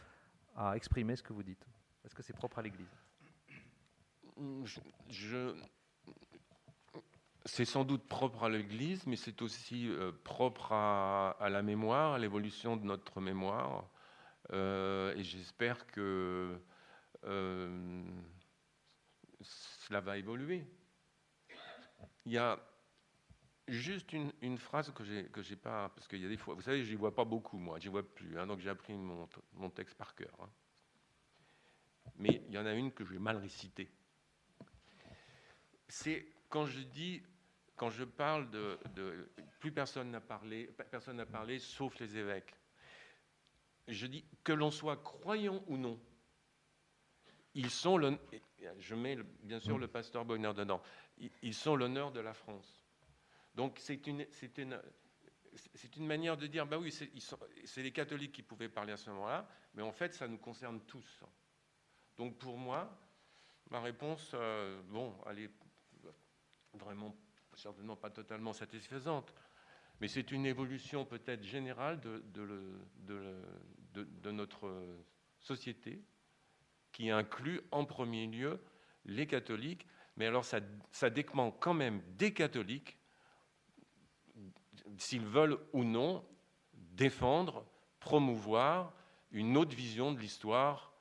à exprimer ce que vous dites? Est-ce que c'est propre à l'Église? C'est sans doute propre à l'Église, mais c'est aussi propre à la mémoire, à l'évolution de notre mémoire. Et j'espère que cela va évoluer. Il y a juste une phrase que j'ai pas, parce qu'il y a des fois, vous savez, j'y vois pas beaucoup, moi, j'y vois plus, hein, donc j'ai appris mon texte par cœur. Hein. Mais il y en a une que j'ai mal récitée. C'est quand je parle de plus personne n'a parlé sauf les évêques. Je dis que l'on soit croyant ou non, ils sont je mets bien sûr le pasteur Bonheur dedans. Ils sont l'honneur de la France. Donc c'est une manière de dire, bah oui, c'est les catholiques qui pouvaient parler à ce moment-là, mais en fait, ça nous concerne tous. Donc pour moi, ma réponse, elle est vraiment certainement pas totalement satisfaisante, mais c'est une évolution peut-être générale de notre société qui inclut en premier lieu les catholiques, mais alors ça dépend quand même des catholiques s'ils veulent ou non défendre, promouvoir une autre vision de l'histoire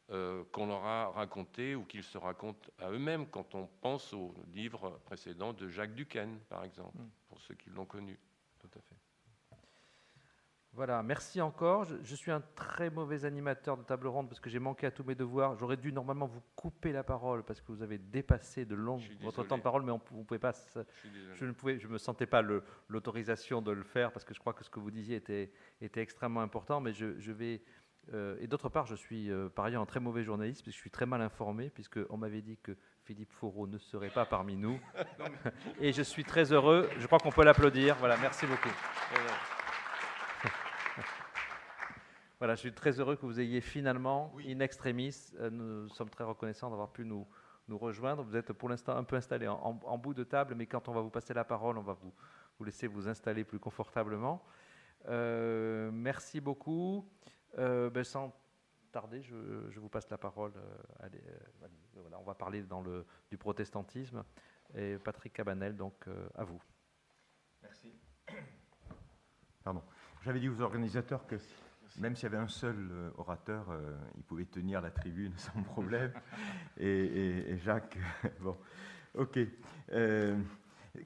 qu'on leur a racontée ou qu'ils se racontent à eux-mêmes, quand on pense au livre précédent de Jacques Duquesne, par exemple, pour ceux qui l'ont connu. Tout à fait. Voilà, merci encore. Je suis un très mauvais animateur de table ronde parce que j'ai manqué à tous mes devoirs. J'aurais dû normalement vous couper la parole parce que vous avez dépassé votre temps de parole, mais vous pouvez pas. Je me sentais pas l'autorisation de le faire parce que je crois que ce que vous disiez était extrêmement important. Mais je vais. Et d'autre part, je suis par ailleurs un très mauvais journaliste parce que je suis très mal informé puisque on m'avait dit que Philippe Fourreau ne serait pas parmi nous. Et je suis très heureux. Je crois qu'on peut l'applaudir. Voilà, merci beaucoup. Voilà, je suis très heureux que vous ayez finalement, in extremis, nous sommes très reconnaissants d'avoir pu nous rejoindre. Vous êtes pour l'instant un peu installé en bout de table, mais quand on va vous passer la parole, on va vous laisser vous installer plus confortablement. Merci beaucoup. Sans tarder, je vous passe la parole. Voilà, on va parler du protestantisme. Et Patrick Cabanel, donc à vous. Merci. Pardon. J'avais dit aux organisateurs que même s'il y avait un seul orateur, il pouvait tenir la tribune sans problème. Et Jacques, bon, ok.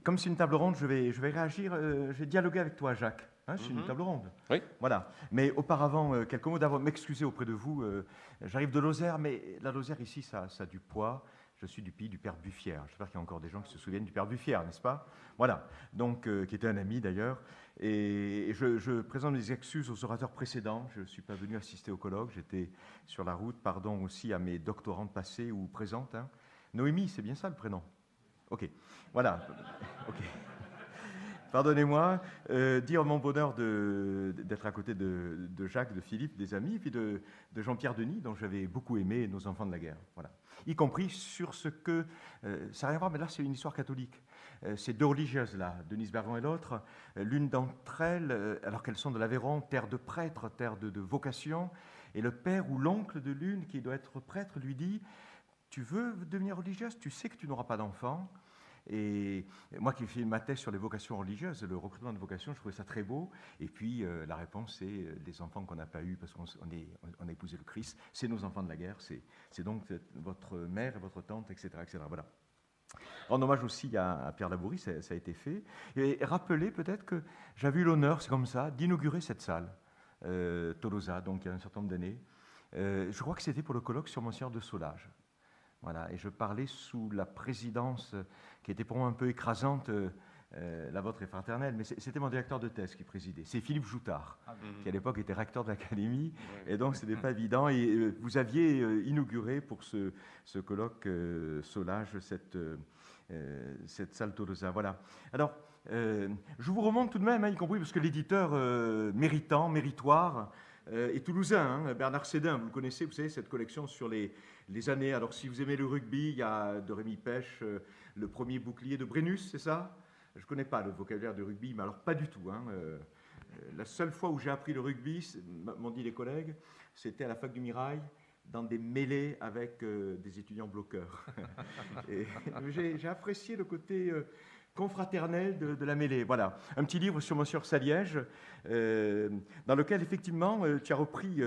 Comme c'est une table ronde, je vais réagir, je vais dialoguer avec toi, Jacques. Hein, c'est une table ronde. Oui. Voilà. Mais auparavant, quelques mots d'abord, m'excuser auprès de vous. J'arrive de Lozère, mais la Lozère ici, ça a du poids. Je suis du pays du père Buffière. J'espère qu'il y a encore des gens qui se souviennent du père Buffière, n'est-ce pas? Voilà. Donc, qui était un ami d'ailleurs. Et je présente mes excuses aux orateurs précédents. Je ne suis pas venu assister au colloque. J'étais sur la route. Pardon aussi à mes doctorantes passées ou présentes. Hein. Noémie, c'est bien ça le prénom? Ok. Voilà. Ok. pardonnez-moi, dire mon bonheur d'être à côté de Jacques, de Philippe, des amis, et puis de Jean-Pierre Denis, dont j'avais beaucoup aimé Nos enfants de la guerre. Voilà. Y compris sur ce que... ça n'a rien à voir, mais là, c'est une histoire catholique. Ces deux religieuses-là, Denise Bergon et l'autre, l'une d'entre elles, alors qu'elles sont de l'Aveyron, terre de prêtres, terre de vocation, et le père ou l'oncle de l'une, qui doit être prêtre, lui dit « Tu veux devenir religieuse? Tu sais que tu n'auras pas d'enfant. » Et moi qui fais ma thèse sur les vocations religieuses, le recrutement de vocations, je trouvais ça très beau. Et puis la réponse, c'est les enfants qu'on n'a pas eus parce qu'on a épousé le Christ, c'est nos enfants de la guerre, c'est donc votre mère et votre tante, etc. etc. Voilà. En hommage aussi à Pierre Labourie, ça a été fait. Et rappelez peut-être que j'avais eu l'honneur, c'est comme ça, d'inaugurer cette salle, Tolosa, donc il y a un certain nombre d'années. Je crois que c'était pour le colloque sur Monseigneur de Solage. Voilà, et je parlais sous la présidence qui était pour moi un peu écrasante, la vôtre est fraternelle, mais c'était mon directeur de thèse qui présidait. C'est Philippe Joutard, qui à l'époque était recteur de l'Académie, et donc ce n'était pas évident. Et vous aviez inauguré pour ce colloque Solage cette salle Tolosa. Voilà. Alors, je vous remonte tout de même, y compris parce que l'éditeur méritoire, et toulousain, hein, Bernard Sédin, vous le connaissez, vous savez, cette collection sur les années. Alors, si vous aimez le rugby, il y a de Rémi Pêche, le premier bouclier de Brennus, c'est ça? Je ne connais pas le vocabulaire du rugby, mais alors pas du tout. Hein, la seule fois où j'ai appris le rugby, m'ont dit les collègues, c'était à la fac du Mirail, dans des mêlées avec des étudiants bloqueurs. J'ai apprécié le côté... confraternel de la mêlée. Voilà, un petit livre sur Monsieur Saliège, dans lequel, effectivement, tu as repris,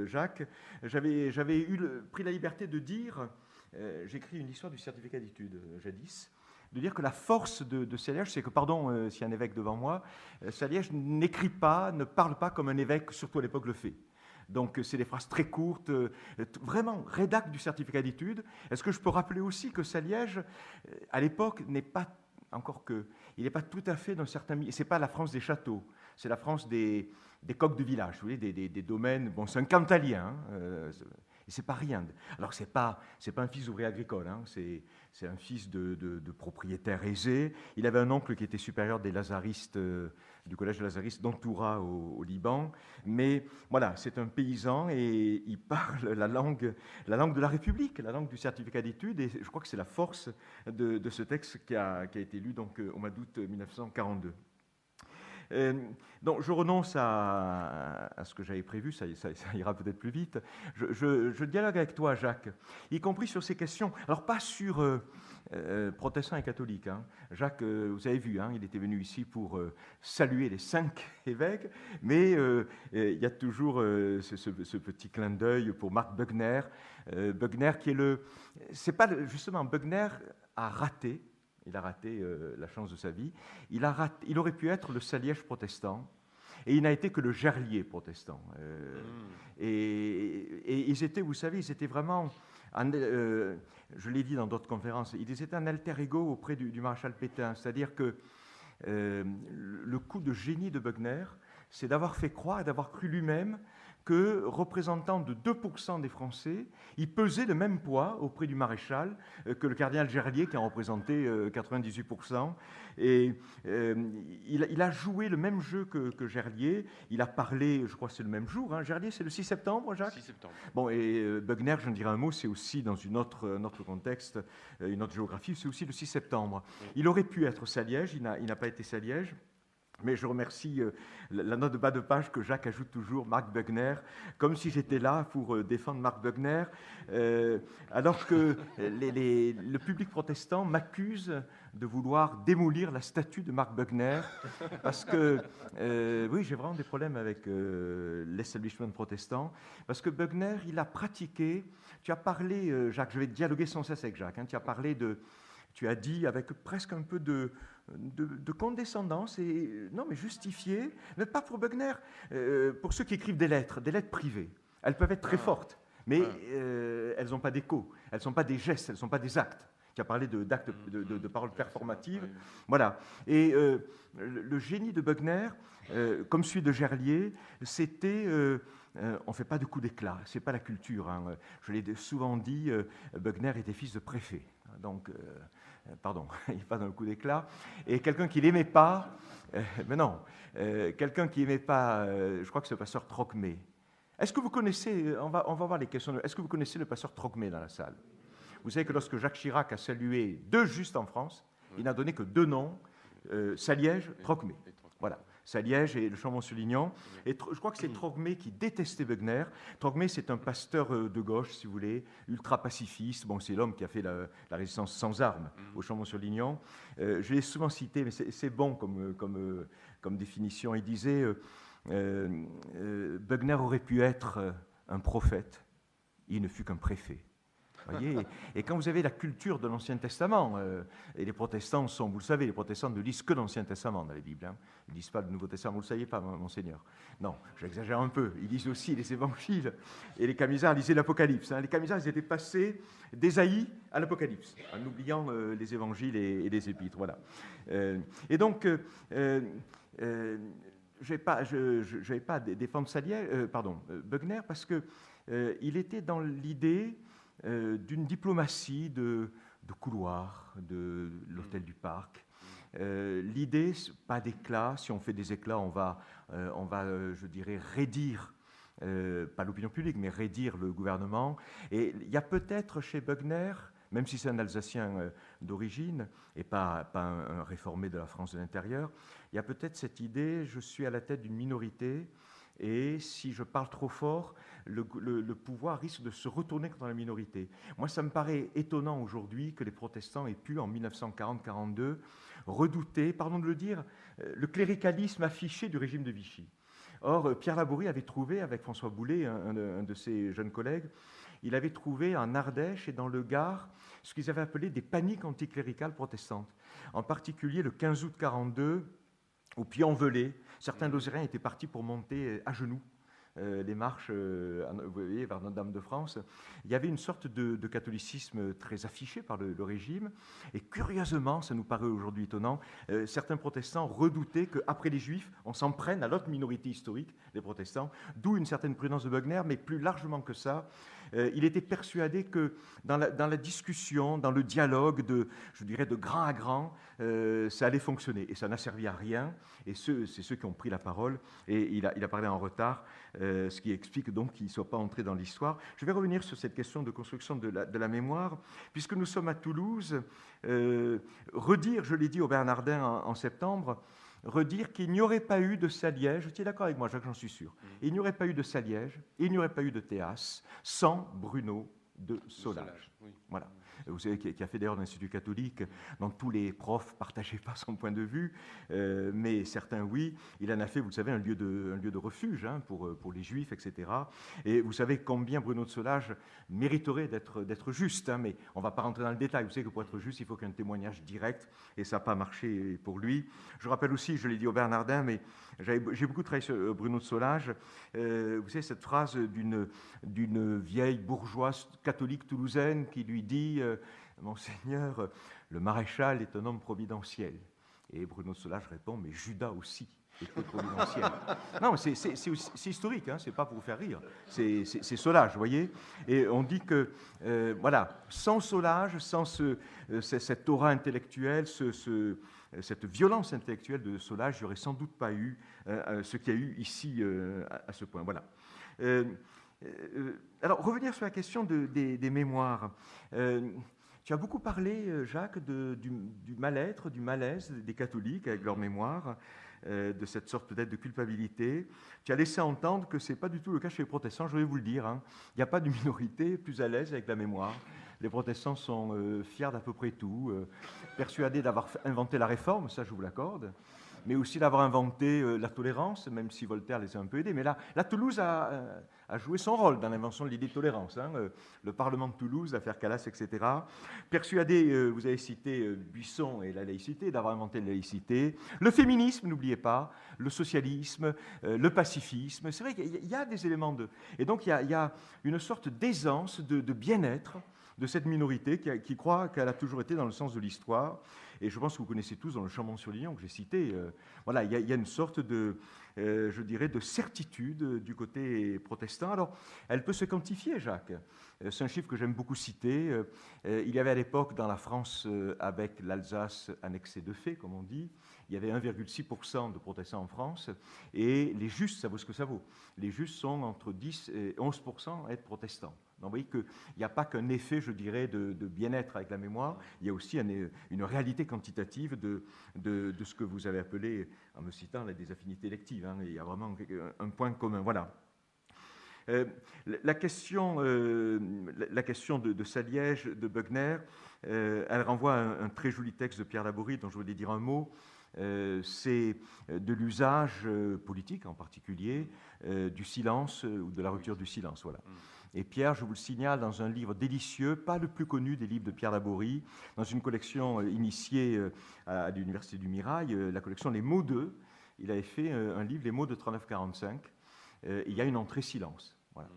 Jacques, j'avais pris la liberté de dire, j'écris une histoire du certificat d'études, jadis, de dire que la force de Saliège, c'est que, pardon, s'il y a un évêque devant moi, Saliège n'écrit pas, ne parle pas comme un évêque, surtout à l'époque, le fait. Donc, c'est des phrases très courtes, vraiment rédacte du certificat d'études. Est-ce que je peux rappeler aussi que Saliège, à l'époque, n'est pas encore que, il n'est pas tout à fait dans certains... C'est pas la France des châteaux, c'est la France des coqs de village, vous voyez, des domaines... Bon, c'est un cantalien, hein, et c'est pas rien. Alors, c'est pas un fils d'ouvrier agricole, hein, c'est un fils de propriétaire aisé. Il avait un oncle qui était supérieur des Lazaristes, du collège des Lazaristes d'Antoura au Liban. Mais voilà, c'est un paysan et il parle la langue de la République, la langue du certificat d'études. Et je crois que c'est la force de ce texte qui a été lu donc, au mois d'août 1942. Donc, je renonce à ce que j'avais prévu, ça ira peut-être plus vite. Je dialogue avec toi, Jacques, y compris sur ces questions. Alors, pas sur protestants et catholiques. Hein. Jacques, vous avez vu, hein, il était venu ici pour saluer les 5 évêques, mais il y a toujours ce petit clin d'œil pour Marc Bugner. Bugner qui est le... C'est pas justement, Bugner a raté. Il a raté la chance de sa vie. Il aurait pu être le Saliège protestant, et il n'a été que le Gerlier protestant. Et ils étaient, vous savez, ils étaient vraiment, je l'ai dit dans d'autres conférences, ils étaient un alter ego auprès du maréchal Pétain. C'est-à-dire que le coup de génie de Bugner, c'est d'avoir fait croire et d'avoir cru lui-même que, représentant de 2% des Français, il pesait le même poids auprès du maréchal que le cardinal Gerlier, qui en représentait 98%. Et il a joué le même jeu que Gerlier. Il a parlé, je crois que c'est le même jour. Hein. Gerlier, c'est le 6 septembre, Jacques ? 6 septembre. Bon, et Bugner, je ne dirais un mot, c'est aussi dans un autre contexte, une autre géographie, c'est aussi le 6 septembre. Oui. Il aurait pu être Saliège, il n'a pas été Saliège. Mais je remercie la note de bas de page que Jacques ajoute toujours, Marc Bugner, comme si j'étais là pour défendre Marc Bugner, alors que le public protestant m'accuse de vouloir démolir la statue de Marc Bugner, parce que, oui, j'ai vraiment des problèmes avec l'establishment protestant, parce que Bugner, il a pratiqué, tu as parlé, Jacques, je vais dialoguer sans cesse avec Jacques, hein, tu as dit avec presque un peu de condescendance, et non mais justifié, mais pas pour Bugner, pour ceux qui écrivent des lettres privées. Elles peuvent être très fortes, mais elles n'ont pas d'écho, elles ne sont pas des gestes, elles ne sont pas des actes. Tu as parlé d'actes, de paroles performatives. Voilà. Et le génie de Bugner, comme celui de Gerlier, c'était on ne fait pas de coups d'éclat, ce n'est pas la culture. Hein. Je l'ai souvent dit, Bugner était fils de préfet. Donc, pardon, il n'est pas dans le coup d'éclat. Et quelqu'un qui n'aimait pas, mais non, quelqu'un qui n'aimait pas, je crois que c'est le pasteur Trocmé. Est-ce que vous connaissez, on va voir les questions, est-ce que vous connaissez le pasteur Trocmé dans la salle? Vous savez que lorsque Jacques Chirac a salué deux justes en France, il n'a donné que deux noms, Saliège, Trocmé. Voilà. Saliège et le Chambon-sur-Lignon. Et je crois que c'est Trocmé qui détestait Bugner. Trocmé, c'est un pasteur de gauche, si vous voulez, ultra-pacifiste. Bon, c'est l'homme qui a fait la résistance sans armes au Chambon-sur-Lignon. Je l'ai souvent cité, mais c'est bon comme définition. Il disait Bugner aurait pu être un prophète. Il ne fut qu'un préfet. Voyez, et quand vous avez la culture de l'Ancien Testament, et les protestants sont, vous le savez, les protestants ne lisent que l'Ancien Testament dans les Bibles. Hein. Ils ne lisent pas le Nouveau Testament, vous ne le saviez pas, Monseigneur. Non, j'exagère un peu. Ils lisent aussi les Évangiles. Et les Camisards lisaient l'Apocalypse. Hein. Les Camisards, ils étaient passés d'Ésaïe à l'Apocalypse, en oubliant les Évangiles et les Épîtres. Voilà. Et donc, je ne vais pas défendre Bugner, parce qu'il était dans l'idée d'une diplomatie de couloir, de l'hôtel du Parc. L'idée, pas d'éclat. Si on fait des éclats, on va je dirais, raidir, pas l'opinion publique, mais raidir le gouvernement. Et il y a peut-être chez Bugner, même si c'est un Alsacien d'origine et pas un réformé de la France de l'intérieur, il y a peut-être cette idée, je suis à la tête d'une minorité, et si je parle trop fort, le pouvoir risque de se retourner contre la minorité. Moi, ça me paraît étonnant aujourd'hui que les protestants aient pu, en 1940-42, redouter, pardon de le dire, le cléricalisme affiché du régime de Vichy. Or, Pierre Laborie avait trouvé, avec François Boulet, un de ses jeunes collègues, il avait trouvé en Ardèche et dans le Gard ce qu'ils avaient appelé des paniques anticléricales protestantes. En particulier, le 15 août 1942, au Puy-en-Velay, certains Lozériens étaient partis pour monter à genoux les marches vous voyez, vers Notre-Dame de France. Il y avait une sorte de catholicisme très affiché par le régime. Et curieusement, ça nous paraît aujourd'hui étonnant, certains protestants redoutaient qu'après les Juifs, on s'en prenne à l'autre minorité historique, les protestants, d'où une certaine prudence de Bugner, mais plus largement que ça, il était persuadé que dans la discussion, dans le dialogue, je dirais de grand à grand, ça allait fonctionner. Et ça n'a servi à rien. Et c'est ceux qui ont pris la parole. Et il a parlé en retard, ce qui explique donc qu'il ne soit pas entré dans l'histoire. Je vais revenir sur cette question de construction de la mémoire. Puisque nous sommes à Toulouse, redire, je l'ai dit au Bernardin en septembre, redire qu'il n'y aurait pas eu de Saliège, tu es d'accord avec moi, Jacques, j'en suis sûr, il n'y aurait pas eu de Saliège, il n'y aurait pas eu de Théas sans Bruno de Solages. Oui. Voilà. Vous savez, qui a fait d'ailleurs l'Institut catholique, dont tous les profs ne partageaient pas son point de vue, mais certains oui. Il en a fait, vous le savez, un lieu de refuge hein, pour les Juifs, etc. Et vous savez combien Bruno de Solages mériterait d'être juste, hein, mais on ne va pas rentrer dans le détail. Vous savez que pour être juste, il faut qu'il y ait un témoignage direct, et ça n'a pas marché pour lui. Je rappelle aussi, je l'ai dit au Bernardin, mais j'ai beaucoup travaillé sur Bruno de Solages. Vous savez, cette phrase d'une vieille bourgeoise catholique toulousaine qui lui dit Monseigneur, le maréchal est un homme providentiel. Et Bruno de Solages répond mais Judas aussi était providentiel. Non, c'est historique, hein, c'est pas pour vous faire rire. C'est Solages, vous voyez. Et on dit que, voilà, sans Solages, sans cette aura intellectuelle, cette violence intellectuelle de Solages, il n'y aurait sans doute pas eu ce qu'il y a eu ici à ce point. Voilà. Alors, revenir sur la question des mémoires. Tu as beaucoup parlé, Jacques, du mal-être, du malaise des catholiques avec leur mémoire, de cette sorte peut-être de culpabilité. Tu as laissé entendre que ce n'est pas du tout le cas chez les protestants, je vais vous le dire. Hein. Il n'y a pas de minorité plus à l'aise avec la mémoire. Les protestants sont fiers d'à peu près tout, persuadés d'avoir inventé la réforme, ça je vous l'accorde, mais aussi d'avoir inventé la tolérance, même si Voltaire les a un peu aidés. Mais là Toulouse a joué son rôle dans l'invention de l'idée de tolérance. Hein. Le Parlement de Toulouse, l'affaire Calas, etc. Persuadé, vous avez cité Buisson et la laïcité, d'avoir inventé la laïcité. Le féminisme, n'oubliez pas, le socialisme, le pacifisme. C'est vrai qu'il y a des éléments de... Et donc il y a une sorte d'aisance, de bien-être de cette minorité qui croit qu'elle a toujours été dans le sens de l'histoire. Et je pense que vous connaissez tous dans le Chambon-sur-Lignon que j'ai cité, voilà, il y a une sorte de, je dirais, de certitude du côté protestant. Alors, elle peut se quantifier, Jacques. C'est un chiffre que j'aime beaucoup citer. Il y avait à l'époque dans la France, avec l'Alsace annexée de fait, comme on dit, il y avait 1,6% de protestants en France, et les justes, ça vaut ce que ça vaut. Les justes sont entre 10 et 11% à être protestants. Donc vous voyez qu'il n'y a pas qu'un effet, je dirais, de bien-être avec la mémoire, il y a aussi une réalité quantitative de ce que vous avez appelé, en me citant, là, des affinités électives. Hein, il y a vraiment un point commun. Voilà. La question de Saliège, de Bugner, elle renvoie à un très joli texte de Pierre Laborie dont je voulais dire un mot. C'est de l'usage politique en particulier, du silence ou de la rupture du silence. Voilà. Et Pierre, je vous le signale, dans un livre délicieux, pas le plus connu des livres de Pierre Laborie, dans une collection initiée à l'Université du Mirail, la collection Les mots d'eux, il avait fait un livre, Les mots de 39-45. Il y a une entrée silence. Voilà.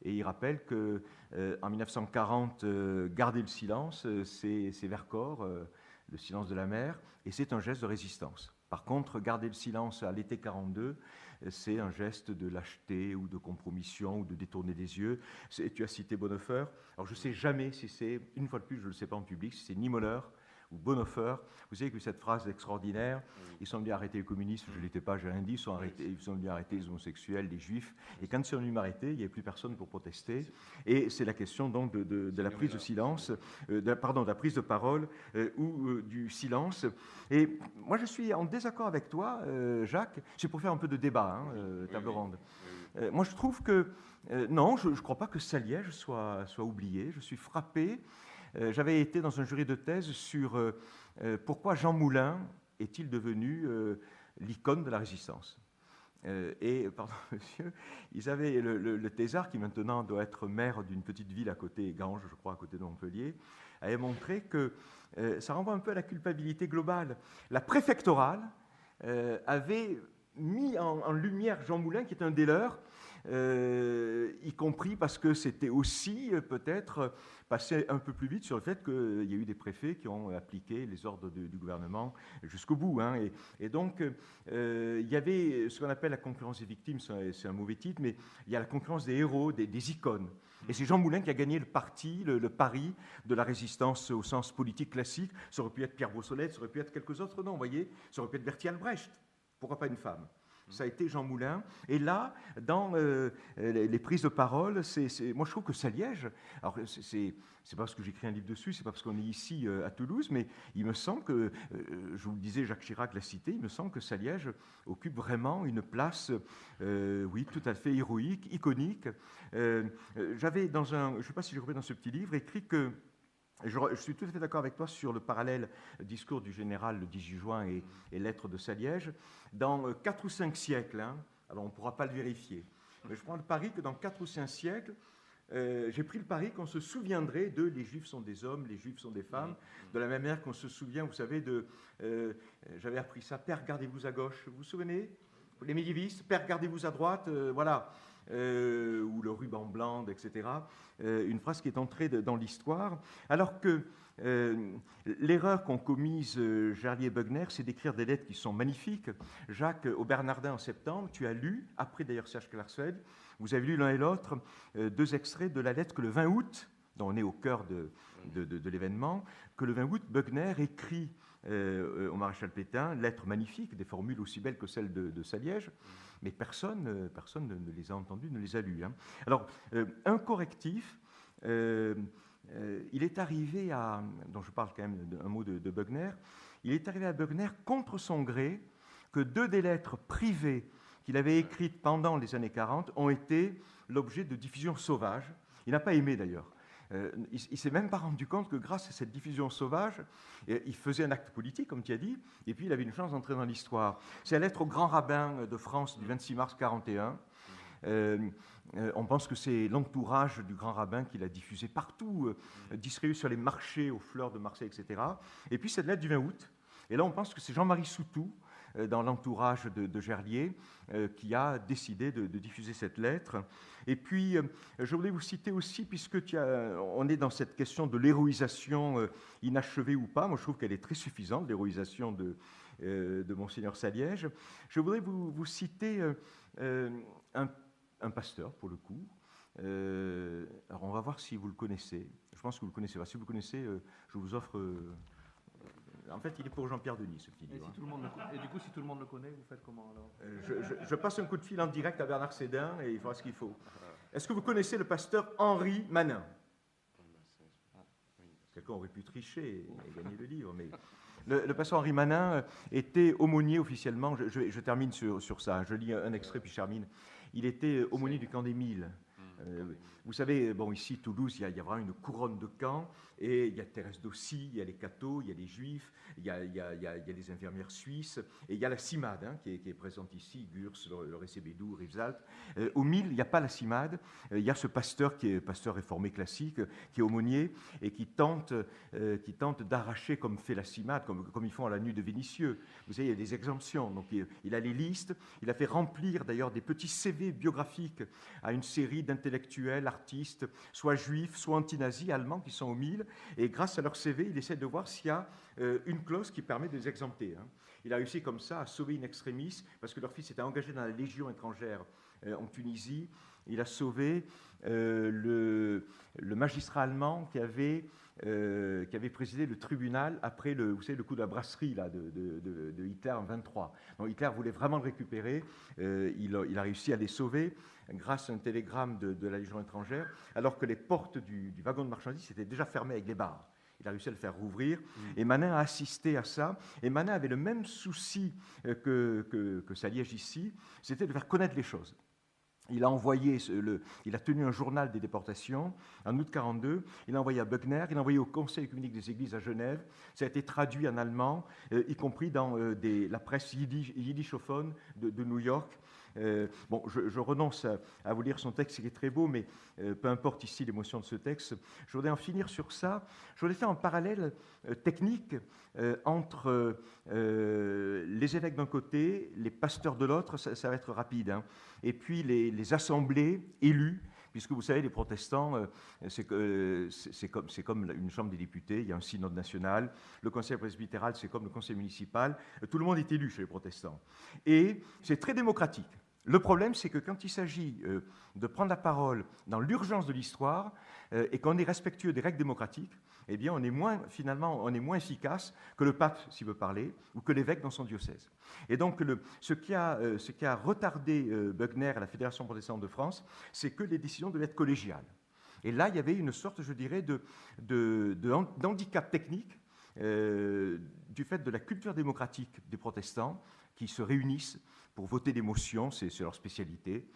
Et il rappelle qu'en 1940, garder le silence, c'est Vercors, le silence de la mer, et c'est un geste de résistance. Par contre, garder le silence à l'été 42, c'est un geste de lâcheté ou de compromission ou de détourner des yeux. Tu as cité Bonhoeffer. Alors je ne sais jamais si c'est, une fois de plus, je ne le sais pas en public, si c'est Niemöller ou Bonhoeffer. Vous savez que cette phrase extraordinaire, ils sont venus arrêter les communistes, je ne l'étais pas, j'ai rien dit, ils sont venus arrêter les homosexuels, les juifs, et quand ils sont venus m'arrêter, il n'y avait plus personne pour protester. Et c'est la question donc de la prise de silence, de la prise de parole ou du silence. Et moi je suis en désaccord avec toi, Jacques, c'est pour faire un peu de débat, table ronde. Moi je trouve que, non, je ne crois pas que Saliège soit oublié, je suis frappé. J'avais été dans un jury de thèse sur pourquoi Jean Moulin est-il devenu l'icône de la résistance. Et, pardon monsieur, ils avaient le thésard, qui maintenant doit être maire d'une petite ville à côté, Ganges, je crois, à côté de Montpellier, avait montré que ça renvoie un peu à la culpabilité globale. La préfectorale avait mis en lumière Jean Moulin, qui est un des leurs, y compris parce que c'était aussi peut-être passer un peu plus vite sur le fait qu'il y a eu des préfets qui ont appliqué les ordres du gouvernement jusqu'au bout. Hein, et donc, il y avait ce qu'on appelle la concurrence des victimes, c'est un mauvais titre, mais il y a la concurrence des héros, des icônes. Et c'est Jean Moulin qui a gagné le pari de la résistance au sens politique classique. Ça aurait pu être Pierre Brossolette, ça aurait pu être quelques autres noms, vous voyez. Ça aurait pu être Bertie Albrecht. Pourquoi pas une femme ? Ça a été Jean Moulin. Et là, dans les prises de parole, moi je trouve que Saliège, alors c'est pas parce que j'écris un livre dessus, c'est pas parce qu'on est ici à Toulouse, mais il me semble que, je vous le disais, Jacques Chirac l'a cité, il me semble que Saliège occupe vraiment une place, oui, tout à fait héroïque, iconique. J'avais je ne sais pas si j'ai repris dans ce petit livre, écrit que je suis tout à fait d'accord avec toi sur le parallèle discours du général le 18 juin et lettres de Saliège. Dans 4 ou 5 siècles, hein, alors on ne pourra pas le vérifier, mais je prends le pari que dans 4 ou 5 siècles, j'ai pris le pari qu'on se souviendrait de « les Juifs sont des hommes, les Juifs sont des femmes », de la même manière qu'on se souvient, vous savez, j'avais appris ça, « Père, gardez-vous à gauche », vous vous souvenez ? Les médiévistes, « Père, gardez-vous à droite », voilà. Ou le ruban blanc, etc. Une phrase qui est entrée dans l'histoire. Alors que l'erreur qu'ont commise Jarlier et Bugner, c'est d'écrire des lettres qui sont magnifiques. Jacques, au Bernardin en septembre, tu as lu, après d'ailleurs Serge Klarsfeld, vous avez lu l'un et l'autre 2 extraits de la lettre que le 20 août, dont on est au cœur de l'événement, que le 20 août, Bugner écrit au maréchal Pétain, lettres magnifiques, des formules aussi belles que celles de Saliège, mais personne ne les a entendues, ne les a lues. Hein. Alors, un correctif, il est arrivé dont je parle quand même d'un mot de Bugner, il est arrivé à Bugner, contre son gré, que 2 des lettres privées qu'il avait écrites pendant les années 40 ont été l'objet de diffusion sauvage. Il n'a pas aimé d'ailleurs. Il ne s'est même pas rendu compte que grâce à cette diffusion sauvage, il faisait un acte politique, comme tu as dit, et puis il avait une chance d'entrer dans l'histoire. C'est la lettre au grand rabbin de France du 26 mars 1941. On pense que c'est l'entourage du grand rabbin qui l'a diffusé partout, distribué sur les marchés aux fleurs de Marseille, etc. Et puis cette lettre du 20 août, et là on pense que c'est Jean-Marie Soutou, dans l'entourage de Gerlier, qui a décidé de diffuser cette lettre. Et puis, je voulais vous citer aussi, puisque on est dans cette question de l'héroïsation inachevée ou pas. Moi, je trouve qu'elle est très suffisante, l'héroïsation de Monseigneur Saliège. Je voudrais vous citer un pasteur, pour le coup. Alors, on va voir si vous le connaissez. Je pense que vous le connaissez. Si vous le connaissez, je vous offre... en fait, il est pour Jean-Pierre Denis, ce petit livre. Et du coup, si tout le monde le connaît, vous faites comment alors? Je passe un coup de fil en direct à Bernard Sédin et il fera ce qu'il faut. Est-ce que vous connaissez le pasteur Henri Manin? Quelqu'un aurait pu tricher et gagner le livre, mais... Le pasteur Henri Manin était aumônier officiellement. Je termine sur ça. Je lis un extrait puis je termine. Il était aumônier du camp des Milles. Vous savez, bon, ici, Toulouse, il y a vraiment une couronne de camps, et il y a Thérèse d'Aussy, il y a les cathos, il y a les juifs, il y a les infirmières suisses, et il y a la CIMAD, hein, qui est présente ici, Gurs, le Récébédou, Rivesaltes. Au Mille, il n'y a pas la CIMAD, il y a ce pasteur qui est pasteur réformé classique, qui est aumônier, et qui tente d'arracher, comme fait la CIMAD, comme ils font à la nuit de Vénitieux. Vous savez, il y a des exemptions, donc il a les listes, il a fait remplir d'ailleurs des petits CV biographiques à une série d'intellectuels, artistes, soit juifs, soit anti-nazis, allemands, qui sont au Mille, et grâce à leur CV, il essaie de voir s'il y a une clause qui permet de les exempter. Hein. Il a réussi comme ça à sauver in extremis, parce que leur fils était engagé dans la Légion étrangère en Tunisie. Il a sauvé le magistrat allemand qui avait présidé le tribunal après vous savez, le coup de la brasserie là, de Hitler en 1923. Donc Hitler voulait vraiment le récupérer. Il a réussi à les sauver grâce à un télégramme de la Légion étrangère, alors que les portes du wagon de marchandises étaient déjà fermées avec des barres. Il a réussi à le faire rouvrir, et Manin a assisté à ça. Et Manin avait le même souci que Saliège ici, c'était de faire connaître les choses. Il a tenu un journal des déportations en août 1942. Il l'a envoyé à Buckner, il l'a envoyé au Conseil œcuménique des Églises à Genève. Ça a été traduit en allemand, y compris dans la presse yiddishophone de New York. Bon, je renonce à vous lire son texte, qui est très beau, mais peu importe ici l'émotion de ce texte. Je voudrais en finir sur ça. Je voudrais faire un parallèle technique entre les évêques d'un côté, les pasteurs de l'autre, ça va être rapide, hein, et puis les assemblées élues, puisque vous savez, les protestants, c'est comme une chambre des députés, il y a un synode national, le conseil presbytéral, c'est comme le conseil municipal, tout le monde est élu chez les protestants. Et c'est très démocratique. Le problème, c'est que quand il s'agit de prendre la parole dans l'urgence de l'histoire et qu'on est respectueux des règles démocratiques, eh bien, on est moins efficace que le pape, s'il veut parler, ou que l'évêque dans son diocèse. Et donc, ce qui a retardé Buckner et la Fédération protestante de France, c'est que les décisions devaient être collégiales. Et là, il y avait une sorte, je dirais, d'handicap technique du fait de la culture démocratique des protestants qui se réunissent pour voter des motions, c'est leur spécialité.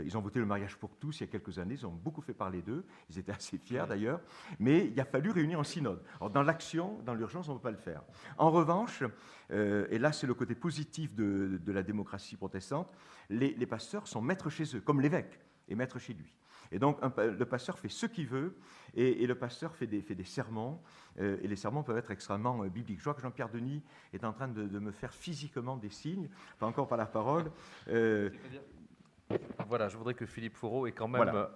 Ils ont voté le mariage pour tous il y a quelques années, ils ont beaucoup fait parler d'eux, ils étaient assez fiers d'ailleurs, mais il a fallu réunir un synode. Alors, dans l'action, dans l'urgence, on ne peut pas le faire. En revanche, et là c'est le côté positif de la démocratie protestante, les pasteurs sont maîtres chez eux, comme l'évêque est maître chez lui. Et donc, le pasteur fait ce qu'il veut, et le pasteur fait des sermons, et les sermons peuvent être extrêmement bibliques. Je vois que Jean-Pierre Denis est en train de me faire physiquement des signes, pas encore par la parole. Voilà, je voudrais que Philippe Foreau ait quand même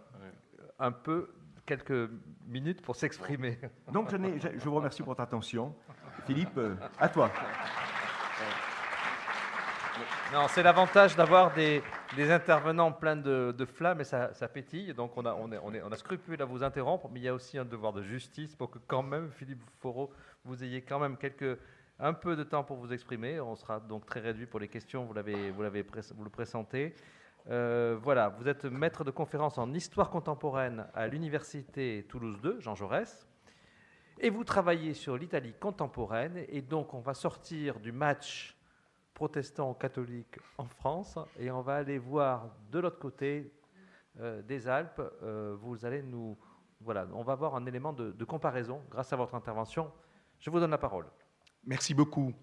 quelques minutes pour s'exprimer. Donc, je vous remercie pour votre attention. Philippe, à toi. Non, c'est l'avantage d'avoir des intervenants pleins de flammes et ça pétille. Donc on a scrupule à vous interrompre, mais il y a aussi un devoir de justice pour que quand même, Philippe Foreau, vous ayez quand même un peu de temps pour vous exprimer. On sera donc très réduit pour les questions, vous le pressentez. Voilà, vous êtes maître de conférence en histoire contemporaine à l'université Toulouse 2, Jean Jaurès, et vous travaillez sur l'Italie contemporaine. Et donc on va sortir du match protestants-catholiques en France, et on va aller voir de l'autre côté des Alpes. On va avoir un élément de comparaison grâce à votre intervention. Je vous donne la parole. Merci beaucoup.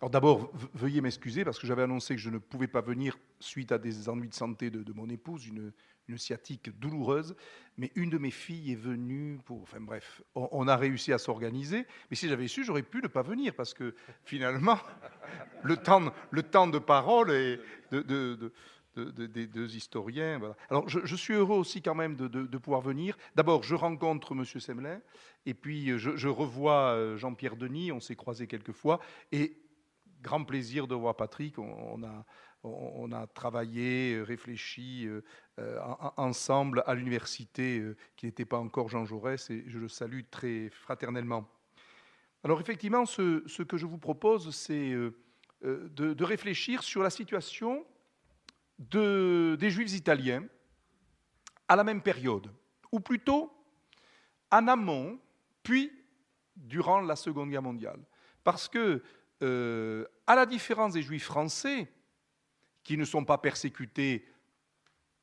Alors d'abord, veuillez m'excuser parce que j'avais annoncé que je ne pouvais pas venir suite à des ennuis de santé de mon épouse, une sciatique douloureuse. Mais une de mes filles est venue pour... Enfin bref, on a réussi à s'organiser. Mais si j'avais su, j'aurais pu ne pas venir parce que finalement, le temps de parole est des deux historiens. Voilà. Alors je suis heureux aussi quand même de pouvoir venir. D'abord, je rencontre M. Semelin et puis je revois Jean-Pierre Denis, on s'est croisés quelques fois. Et grand plaisir de voir Patrick. On a travaillé, réfléchi ensemble à l'université qui n'était pas encore Jean Jaurès, et je le salue très fraternellement. Alors effectivement, ce que je vous propose, c'est de réfléchir sur la situation des Juifs italiens à la même période, ou plutôt en amont, puis durant la Seconde Guerre mondiale. Parce que à la différence des Juifs français, qui ne sont pas persécutés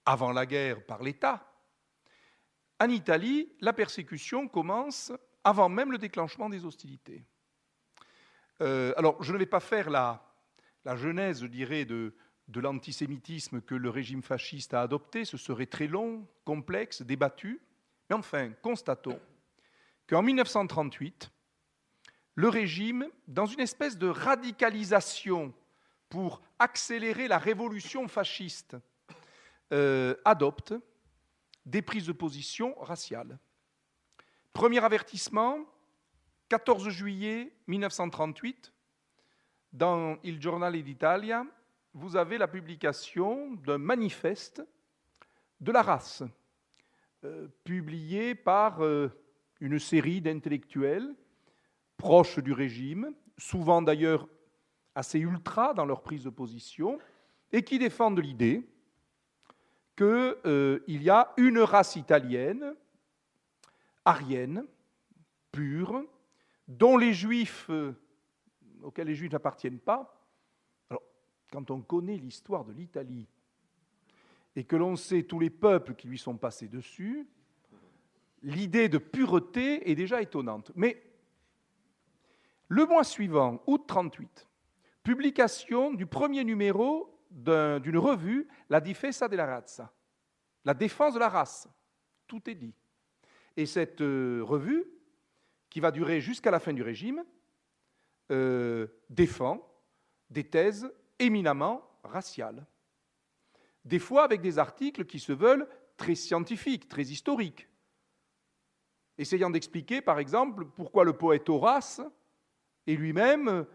avant la guerre par l'État, en Italie, la persécution commence avant même le déclenchement des hostilités. Alors, je ne vais pas faire la genèse, je dirais, de l'antisémitisme que le régime fasciste a adopté. Ce serait très long, complexe, débattu. Mais enfin, constatons qu'en 1938, le régime, dans une espèce de radicalisation pour accélérer la révolution fasciste, adopte des prises de position raciales. Premier avertissement, 14 juillet 1938, dans Il Giornale d'Italia, vous avez la publication d'un manifeste de la race, publié par une série d'intellectuels proches du régime, souvent d'ailleurs assez ultra dans leur prise de position, et qui défendent l'idée qu'il y a une race italienne, aryenne, pure, dont les Juifs, auxquels les Juifs n'appartiennent pas. Alors, quand on connaît l'histoire de l'Italie et que l'on sait tous les peuples qui lui sont passés dessus, l'idée de pureté est déjà étonnante. Mais le mois suivant, août 1938, publication du premier numéro d'une revue, La Difesa della Razza, la défense de la race. Tout est dit. Et cette revue, qui va durer jusqu'à la fin du régime, défend des thèses éminemment raciales. Des fois avec des articles qui se veulent très scientifiques, très historiques, essayant d'expliquer, par exemple, pourquoi le poète Horace est lui-même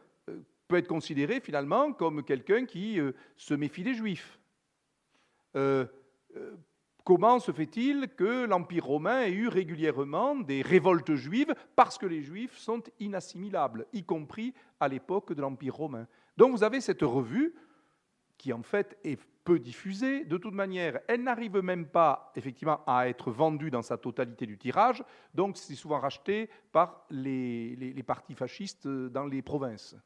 peut être considéré finalement comme quelqu'un qui se méfie des Juifs. Comment se fait-il que l'Empire romain ait eu régulièrement des révoltes juives parce que les Juifs sont inassimilables, y compris à l'époque de l'Empire romain. Donc vous avez cette revue qui en fait est peu diffusée. De toute manière, elle n'arrive même pas effectivement à être vendue dans sa totalité du tirage, donc c'est souvent racheté par les partis fascistes dans les provinces.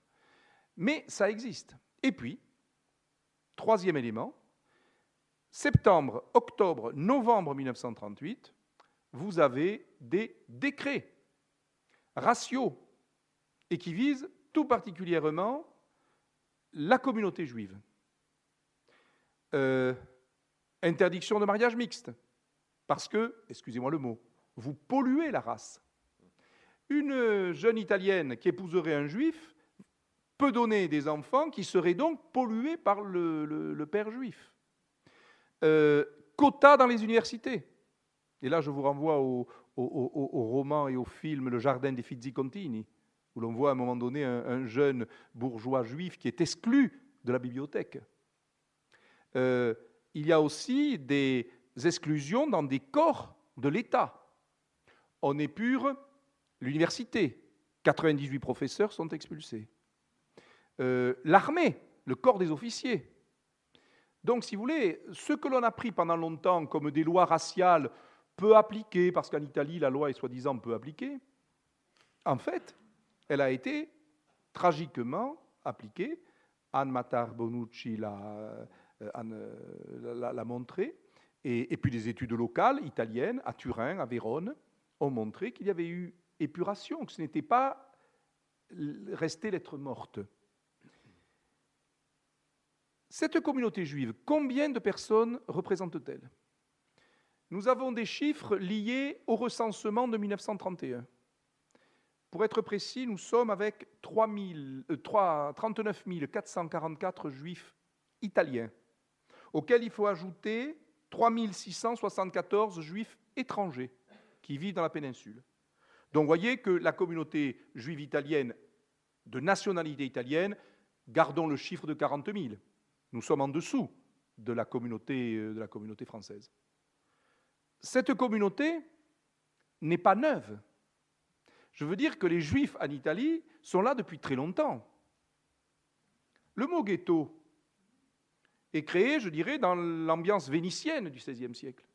Mais ça existe. Et puis, troisième élément, septembre, octobre, novembre 1938, vous avez des décrets raciaux et qui visent tout particulièrement la communauté juive. Interdiction de mariage mixte, parce que, excusez-moi le mot, vous polluez la race. Une jeune Italienne qui épouserait un juif peut donner des enfants qui seraient donc pollués par le père juif. Quotas dans les universités. Et là, je vous renvoie au roman et au film Le Jardin des Fizzi-Contini, où l'on voit à un moment donné un jeune bourgeois juif qui est exclu de la bibliothèque. Il y a aussi des exclusions dans des corps de l'État. On épure l'université. 98 professeurs sont expulsés. L'armée, le corps des officiers. Donc, si vous voulez, ce que l'on a pris pendant longtemps comme des lois raciales peu appliquées, parce qu'en Italie, la loi est soi-disant peu appliquée, en fait, elle a été tragiquement appliquée. Anne Matar Bonucci l'a montré, et puis des études locales italiennes, à Turin, à Vérone, ont montré qu'il y avait eu épuration, que ce n'était pas resté lettre morte. Cette communauté juive, combien de personnes représente-t-elle? Nous avons des chiffres liés au recensement de 1931. Pour être précis, nous sommes avec 39 444 juifs italiens, auxquels il faut ajouter 3 674 juifs étrangers qui vivent dans la péninsule. Donc vous voyez que la communauté juive italienne, de nationalité italienne, gardons le chiffre de 40 000. Nous sommes en dessous de la communauté française. Cette communauté n'est pas neuve. Je veux dire que les Juifs en Italie sont là depuis très longtemps. Le mot ghetto est créé, je dirais, dans l'ambiance vénitienne du XVIe siècle.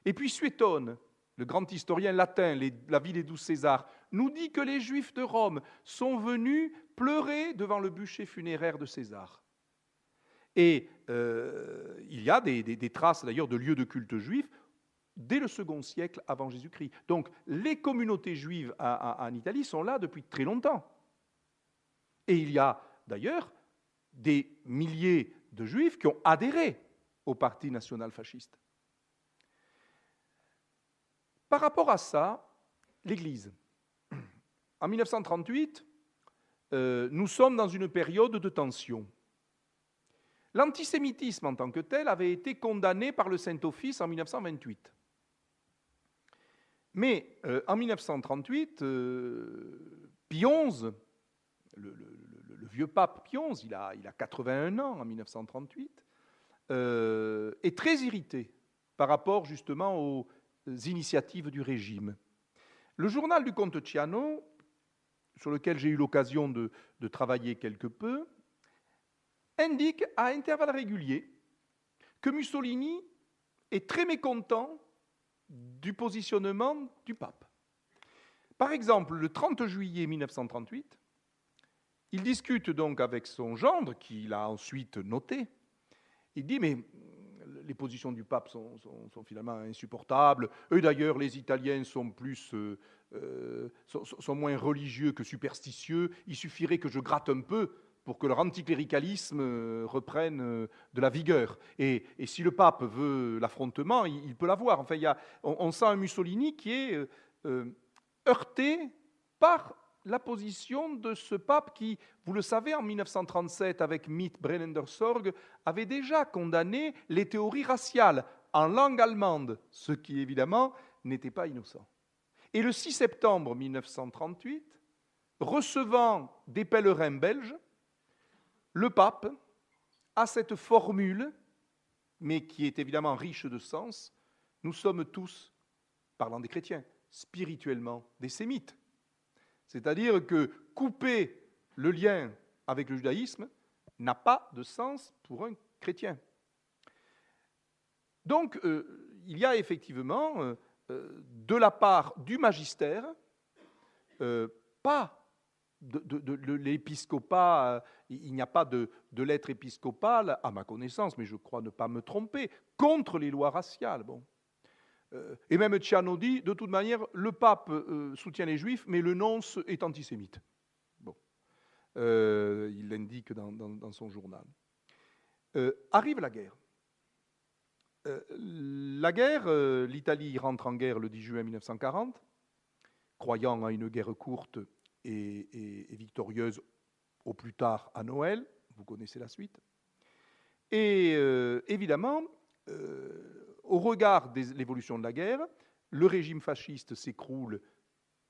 Et puis Suétone, le grand historien latin, La vie des 12 Césars, nous dit que les Juifs de Rome sont venus pleurer devant le bûcher funéraire de César. Et il y a des traces d'ailleurs de lieux de culte juifs dès le second siècle avant Jésus-Christ. Donc les communautés juives en Italie sont là depuis très longtemps. Et il y a d'ailleurs des milliers de juifs qui ont adhéré au Parti national fasciste. Par rapport à ça, l'Église. En 1938, nous sommes dans une période de tension. L'antisémitisme en tant que tel avait été condamné par le Saint-Office en 1928. Mais en 1938, Pie XI, le vieux pape Pie XI, il a 81 ans en 1938, est très irrité par rapport justement aux initiatives du régime. Le journal du comte Ciano, sur lequel j'ai eu l'occasion de travailler quelque peu, indique à intervalles réguliers que Mussolini est très mécontent du positionnement du pape. Par exemple, le 30 juillet 1938, il discute donc avec son gendre, qu'il a ensuite noté. Il dit, mais les positions du pape sont finalement insupportables. Eux, d'ailleurs, les Italiens sont moins religieux que superstitieux. Il suffirait que je gratte un peu pour que leur anticléricalisme reprenne de la vigueur. Et si le pape veut l'affrontement, il peut l'avoir. Enfin, on sent un Mussolini qui est heurté par la position de ce pape qui, vous le savez, en 1937, avec Mitt Brennender-Sorg, avait déjà condamné les théories raciales en langue allemande, ce qui, évidemment, n'était pas innocent. Et le 6 septembre 1938, recevant des pèlerins belges, le pape a cette formule, mais qui est évidemment riche de sens, nous sommes tous, parlant des chrétiens, spirituellement des sémites. C'est-à-dire que couper le lien avec le judaïsme n'a pas de sens pour un chrétien. Donc, il y a effectivement, de la part du magistère, pas de l'épiscopat, il n'y a pas de lettre épiscopale, à ma connaissance, mais je crois ne pas me tromper, contre les lois raciales. Bon. Et même Ciano dit, de toute manière, le pape soutient les juifs, mais le nonce est antisémite. Bon. Il l'indique dans son journal. Arrive la guerre. La guerre, l'Italie rentre en guerre le 10 juin 1940, croyant à une guerre courte et victorieuse au plus tard à Noël. Vous connaissez la suite. Et évidemment, au regard de l'évolution de la guerre, le régime fasciste s'écroule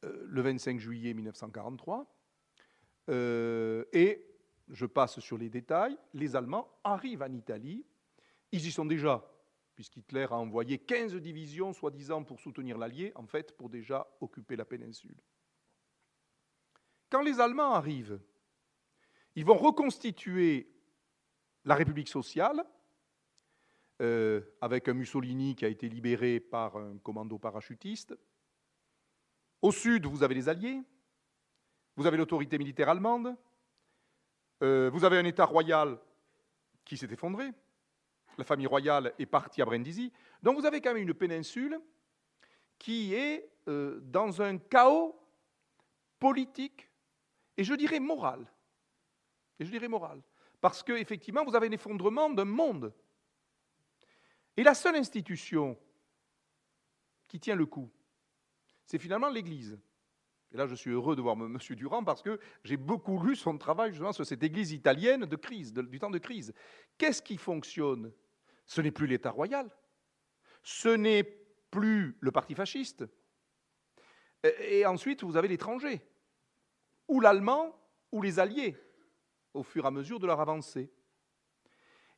le 25 juillet 1943. Et, je passe sur les détails, les Allemands arrivent en Italie. Ils y sont déjà, puisqu'Hitler a envoyé 15 divisions, soi-disant pour soutenir l'Allié, en fait, pour déjà occuper la péninsule. Quand les Allemands arrivent, ils vont reconstituer la République sociale, avec un Mussolini qui a été libéré par un commando parachutiste. Au sud, vous avez les Alliés, vous avez l'autorité militaire allemande, vous avez un État royal qui s'est effondré, la famille royale est partie à Brindisi, donc vous avez quand même une péninsule qui est dans un chaos politique et je dirais moral. parce qu'effectivement, vous avez un effondrement d'un monde. Et la seule institution qui tient le coup, c'est finalement l'Église. Et là, je suis heureux de voir M. Durand parce que j'ai beaucoup lu son travail justement sur cette Église italienne de crise, du temps de crise. Qu'est-ce qui fonctionne? Ce n'est plus l'État royal, ce n'est plus le parti fasciste. Et ensuite, vous avez l'étranger, ou l'allemand, ou les alliés, au fur et à mesure de leur avancée.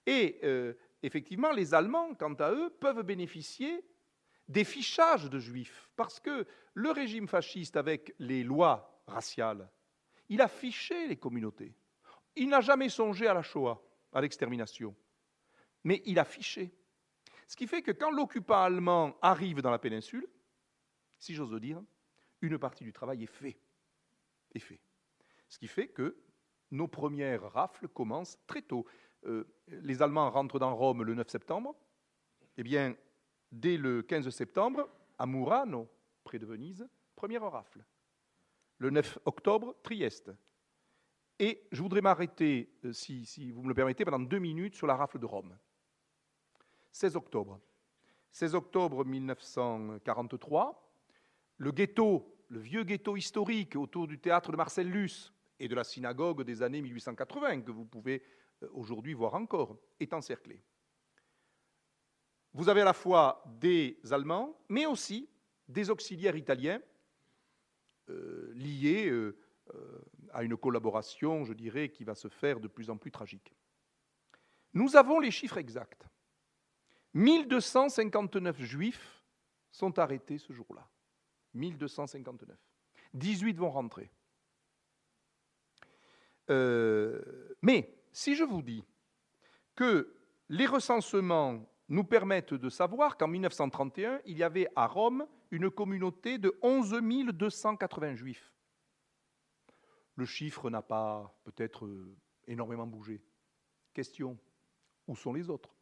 Et effectivement, les Allemands, quant à eux, peuvent bénéficier des fichages de juifs, parce que le régime fasciste, avec les lois raciales, il a fiché les communautés. Il n'a jamais songé à la Shoah, à l'extermination, mais il a fiché. Ce qui fait que quand l'occupant allemand arrive dans la péninsule, si j'ose le dire, une partie du travail est fait. Ce qui fait que nos premières rafles commencent très tôt. Les Allemands rentrent dans Rome le 9 septembre. Eh bien, dès le 15 septembre, à Murano, près de Venise, première rafle. Le 9 octobre, Trieste. Et je voudrais m'arrêter, si vous me le permettez, pendant 2 minutes sur la rafle de Rome. 16 octobre. 16 octobre 1943, le ghetto, le vieux ghetto historique autour du théâtre de Marcel Luce et de la synagogue des années 1880, que vous pouvez aujourd'hui voir encore, est encerclé. Vous avez à la fois des Allemands, mais aussi des auxiliaires italiens liés à une collaboration, je dirais, qui va se faire de plus en plus tragique. Nous avons les chiffres exacts. 1259 juifs sont arrêtés ce jour-là. 1259. 18 vont rentrer. Mais si je vous dis que les recensements nous permettent de savoir qu'en 1931, il y avait à Rome une communauté de 11 280 juifs. Le chiffre n'a pas peut-être énormément bougé. Question, où sont les autres?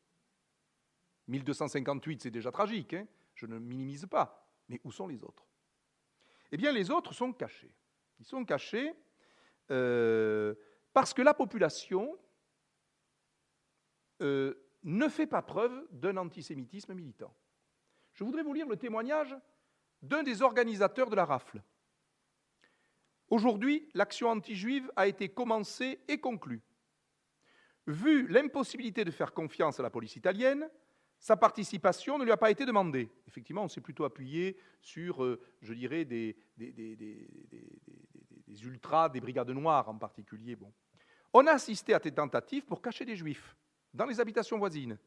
1258, c'est déjà tragique, hein, je ne minimise pas, mais où sont les autres? Eh bien, les autres sont cachés. Ils sont cachés parce que la population ne fait pas preuve d'un antisémitisme militant. Je voudrais vous lire le témoignage d'un des organisateurs de la rafle. Aujourd'hui, l'action anti-juive a été commencée et conclue. Vu l'impossibilité de faire confiance à la police italienne, sa participation ne lui a pas été demandée. Effectivement, on s'est plutôt appuyé sur, je dirais, des ultras, des brigades noires en particulier. Bon. On a assisté à des tentatives pour cacher des juifs dans les habitations voisines,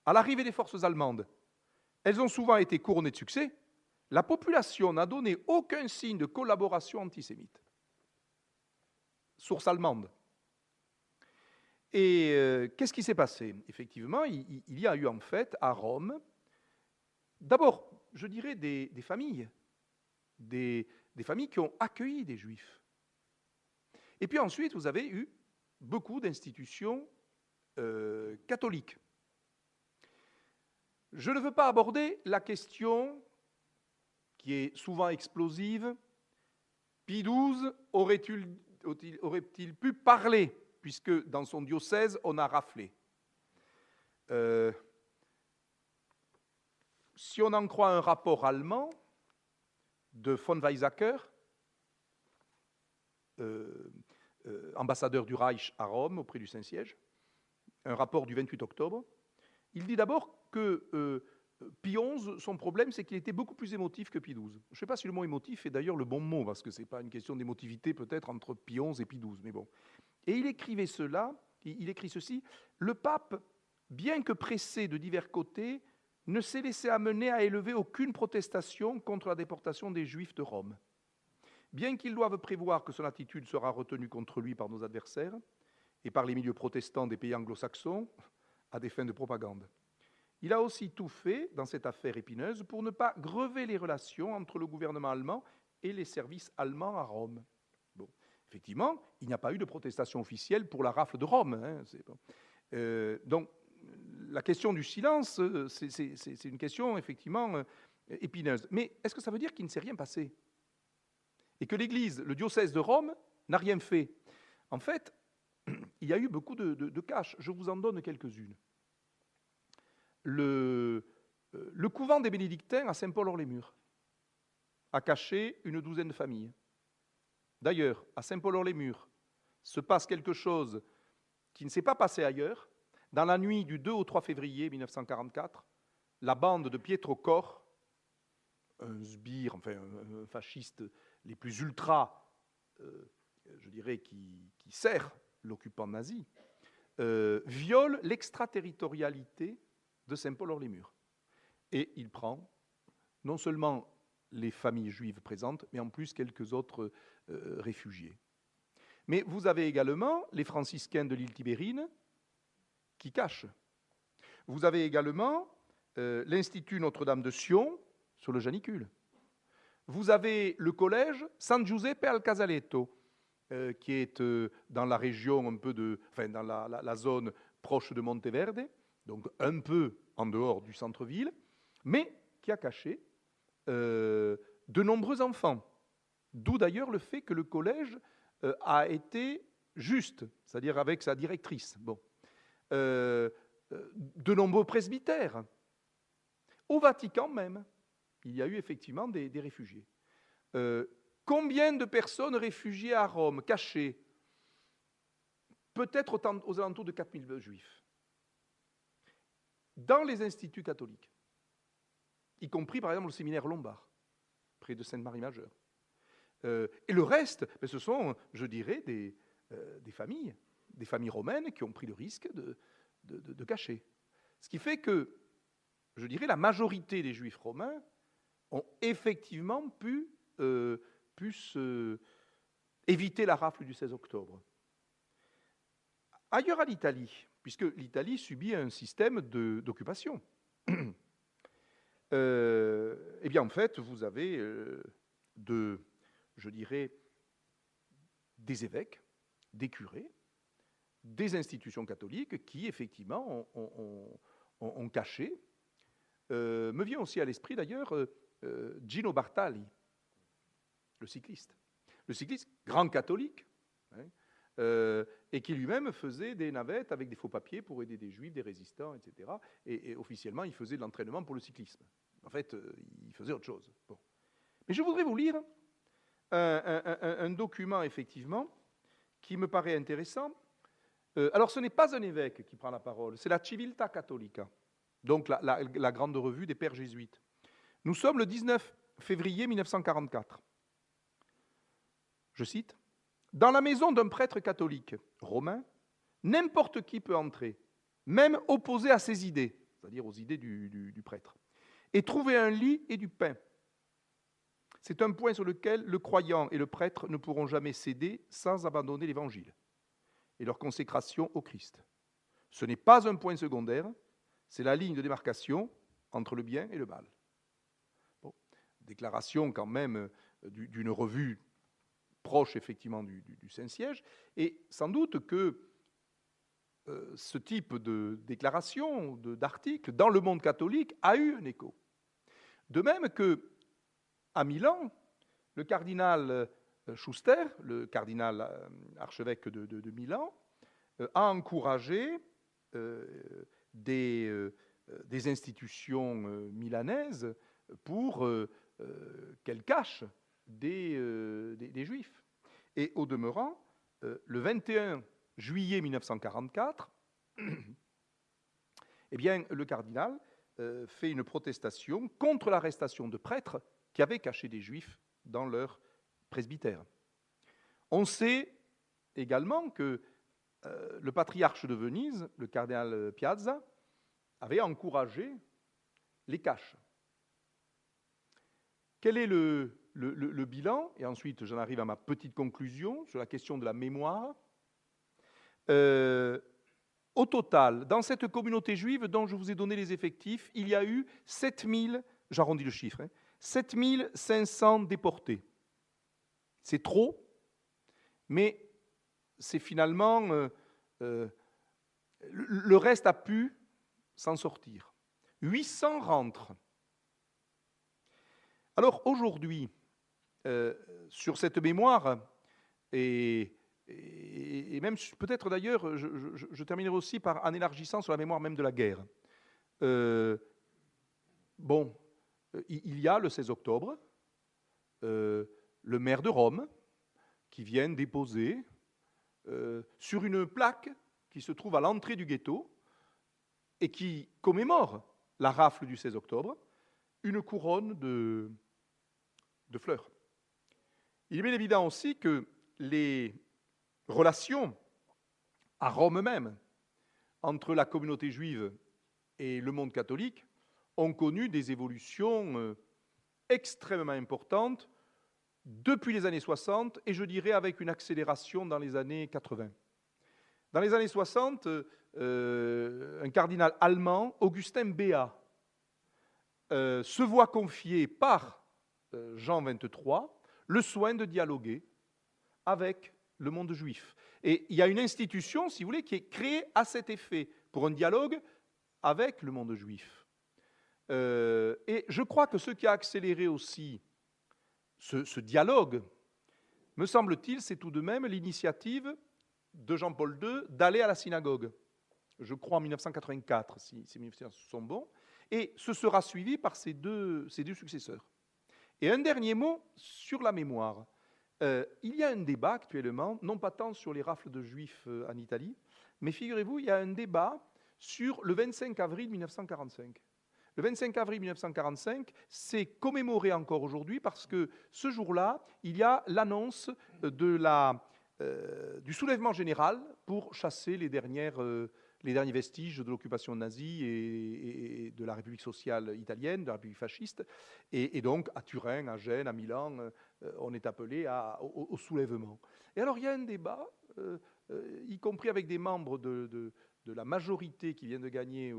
à l'arrivée des forces allemandes. Elles ont souvent été couronnées de succès. La population n'a donné aucun signe de collaboration antisémite. Source allemande. Et qu'est-ce qui s'est passé? Effectivement, il y a eu en fait à Rome, d'abord, je dirais, des familles qui ont accueilli des juifs. Et puis ensuite, vous avez eu beaucoup d'institutions catholiques. Je ne veux pas aborder la question qui est souvent explosive. Pie XII aurait-il pu parler, puisque dans son diocèse, on a raflé. Si on en croit un rapport allemand de von Weizsäcker, ambassadeur du Reich à Rome auprès du Saint-Siège, un rapport du 28 octobre, il dit d'abord que Pie XI, son problème, c'est qu'il était beaucoup plus émotif que Pie XII. Je ne sais pas si le mot émotif est d'ailleurs le bon mot, parce que ce n'est pas une question d'émotivité peut-être entre Pie XI et Pie XII, mais bon. Et il écrivait il écrit ceci, « Le pape, bien que pressé de divers côtés, ne s'est laissé amener à élever aucune protestation contre la déportation des Juifs de Rome. Bien qu'il doive prévoir que son attitude sera retenue contre lui par nos adversaires et par les milieux protestants des pays anglo-saxons à des fins de propagande. Il a aussi tout fait dans cette affaire épineuse pour ne pas grever les relations entre le gouvernement allemand et les services allemands à Rome. » Bon. Effectivement, il n'y a pas eu de protestation officielle pour la rafle de Rome. Hein, bon. Donc, la question du silence, c'est une question effectivement épineuse. Mais est-ce que ça veut dire qu'il ne s'est rien passé? Et que l'Église, le diocèse de Rome, n'a rien fait? En fait, il y a eu beaucoup de caches. Je vous en donne quelques-unes. Le couvent des Bénédictins à Saint-Paul-Hors-les-Murs a caché une douzaine de familles. D'ailleurs, à Saint-Paul-Hors-les-Murs se passe quelque chose qui ne s'est pas passé ailleurs. Dans la nuit du 2 au 3 février 1944, la bande de Pietro Cor, un sbire, enfin un fasciste les plus ultra, je dirais, qui sert l'occupant nazi, viole l'extraterritorialité de Saint-Paul-Hors-les-Murs. Et il prend non seulement les familles juives présentes, mais en plus quelques autres réfugiés. Mais vous avez également les franciscains de l'île Tibérine qui cachent. Vous avez également l'Institut Notre-Dame de Sion sur le Janicule. Vous avez le collège San Giuseppe al Casaletto, qui est dans la région un peu dans la zone proche de Monteverde, donc un peu en dehors du centre-ville, mais qui a caché de nombreux enfants. D'où d'ailleurs le fait que le collège a été juste, c'est-à-dire avec sa directrice. Bon. De nombreux presbytères. Au Vatican même, il y a eu effectivement des réfugiés. Combien de personnes réfugiées à Rome, cachées? Peut-être aux alentours de 4000 juifs. Dans les instituts catholiques, y compris par exemple le séminaire Lombard, près de Sainte-Marie-Majeure. Et le reste, ce sont, je dirais, des familles romaines qui ont pris le risque de cacher. Ce qui fait que, je dirais, la majorité des juifs romains ont effectivement pu éviter la rafle du 16 octobre. Ailleurs à l'Italie, puisque l'Italie subit un système d'occupation, eh bien en fait, vous avez je dirais, des évêques, des curés, des institutions catholiques qui, effectivement, ont caché. Me vient aussi à l'esprit, d'ailleurs, Gino Bartali, le cycliste. Le cycliste, grand catholique, hein, et qui lui-même faisait des navettes avec des faux papiers pour aider des juifs, des résistants, etc. Et officiellement, il faisait de l'entraînement pour le cyclisme. En fait, il faisait autre chose. Bon. Mais je voudrais vous lire un document, effectivement, qui me paraît intéressant. Alors, ce n'est pas un évêque qui prend la parole, c'est la Civiltà Cattolica, donc la grande revue des pères jésuites. Nous sommes le 19 février 1944. Je cite, « Dans la maison d'un prêtre catholique romain, n'importe qui peut entrer, même opposé à ses idées, c'est-à-dire aux idées du prêtre, et trouver un lit et du pain. C'est un point sur lequel le croyant et le prêtre ne pourront jamais céder sans abandonner l'Évangile et leur consécration au Christ. Ce n'est pas un point secondaire, c'est la ligne de démarcation entre le bien et le mal. » Bon, déclaration quand même d'une revue proche effectivement du Saint-Siège, et sans doute que ce type de déclaration, d'article, dans le monde catholique, a eu un écho. De même que à Milan, le cardinal Schuster, le cardinal archevêque de Milan, a encouragé des institutions milanaises pour qu'elles cachent des juifs. Et au demeurant, le 21 juillet 1944, eh bien, le cardinal fait une protestation contre l'arrestation de prêtres qui avaient caché des juifs dans leur presbytère. On sait également que le patriarche de Venise, le cardinal Piazza, avait encouragé les caches. Quel est le bilan? Et ensuite, j'en arrive à ma petite conclusion sur la question de la mémoire. Au total, dans cette communauté juive dont je vous ai donné les effectifs, il y a eu 7000, j'arrondis le chiffre, 7500 déportés. C'est trop, mais c'est finalement... le reste a pu s'en sortir. 800 rentrent. Alors aujourd'hui, sur cette mémoire, et et même peut-être d'ailleurs, je terminerai aussi en élargissant sur la mémoire même de la guerre. Il y a le 16 octobre, le maire de Rome qui vient déposer sur une plaque qui se trouve à l'entrée du ghetto et qui commémore la rafle du 16 octobre, une couronne de fleurs. Il est bien évident aussi que les relations à Rome même entre la communauté juive et le monde catholique ont connu des évolutions extrêmement importantes depuis les années 60 et je dirais avec une accélération dans les années 80. Dans les années 60, un cardinal allemand, Augustin Béat, se voit confier par Jean XXIII le soin de dialoguer avec le monde juif. Et il y a une institution, si vous voulez, qui est créée à cet effet, pour un dialogue avec le monde juif. Et je crois que ce qui a accéléré aussi ce dialogue, me semble-t-il, c'est tout de même l'initiative de Jean-Paul II d'aller à la synagogue. Je crois en 1984, si mes souvenirs sont bons. Et ce sera suivi par ses deux successeurs. Et un dernier mot sur la mémoire. Il y a un débat actuellement, non pas tant sur les rafles de juifs en Italie, mais figurez-vous, il y a un débat sur le 25 avril 1945. Le 25 avril 1945, c'est commémoré encore aujourd'hui parce que ce jour-là, il y a l'annonce du soulèvement général pour chasser les derniers vestiges de l'occupation nazie et de la République sociale italienne, de la République fasciste. Et donc, à Turin, à Gênes, à Milan, on est appelé au soulèvement. Et alors, il y a un débat, y compris avec des membres de la majorité qui vient de gagner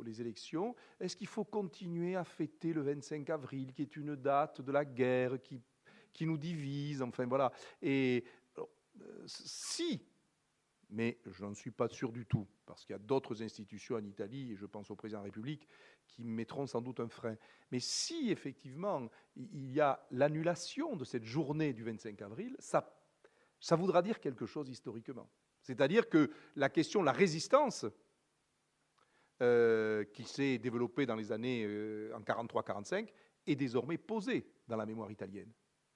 les élections. Est-ce qu'il faut continuer à fêter le 25 avril, qui est une date de la guerre, qui nous divise, enfin voilà. Et si, mais je n'en suis pas sûr du tout, parce qu'il y a d'autres institutions en Italie, et je pense au président de la République, qui mettront sans doute un frein. Mais si, effectivement, il y a l'annulation de cette journée du 25 avril, ça voudra dire quelque chose historiquement. C'est-à-dire que la question de la résistance, qui s'est développée dans les années en 43-45, est désormais posée dans la mémoire italienne.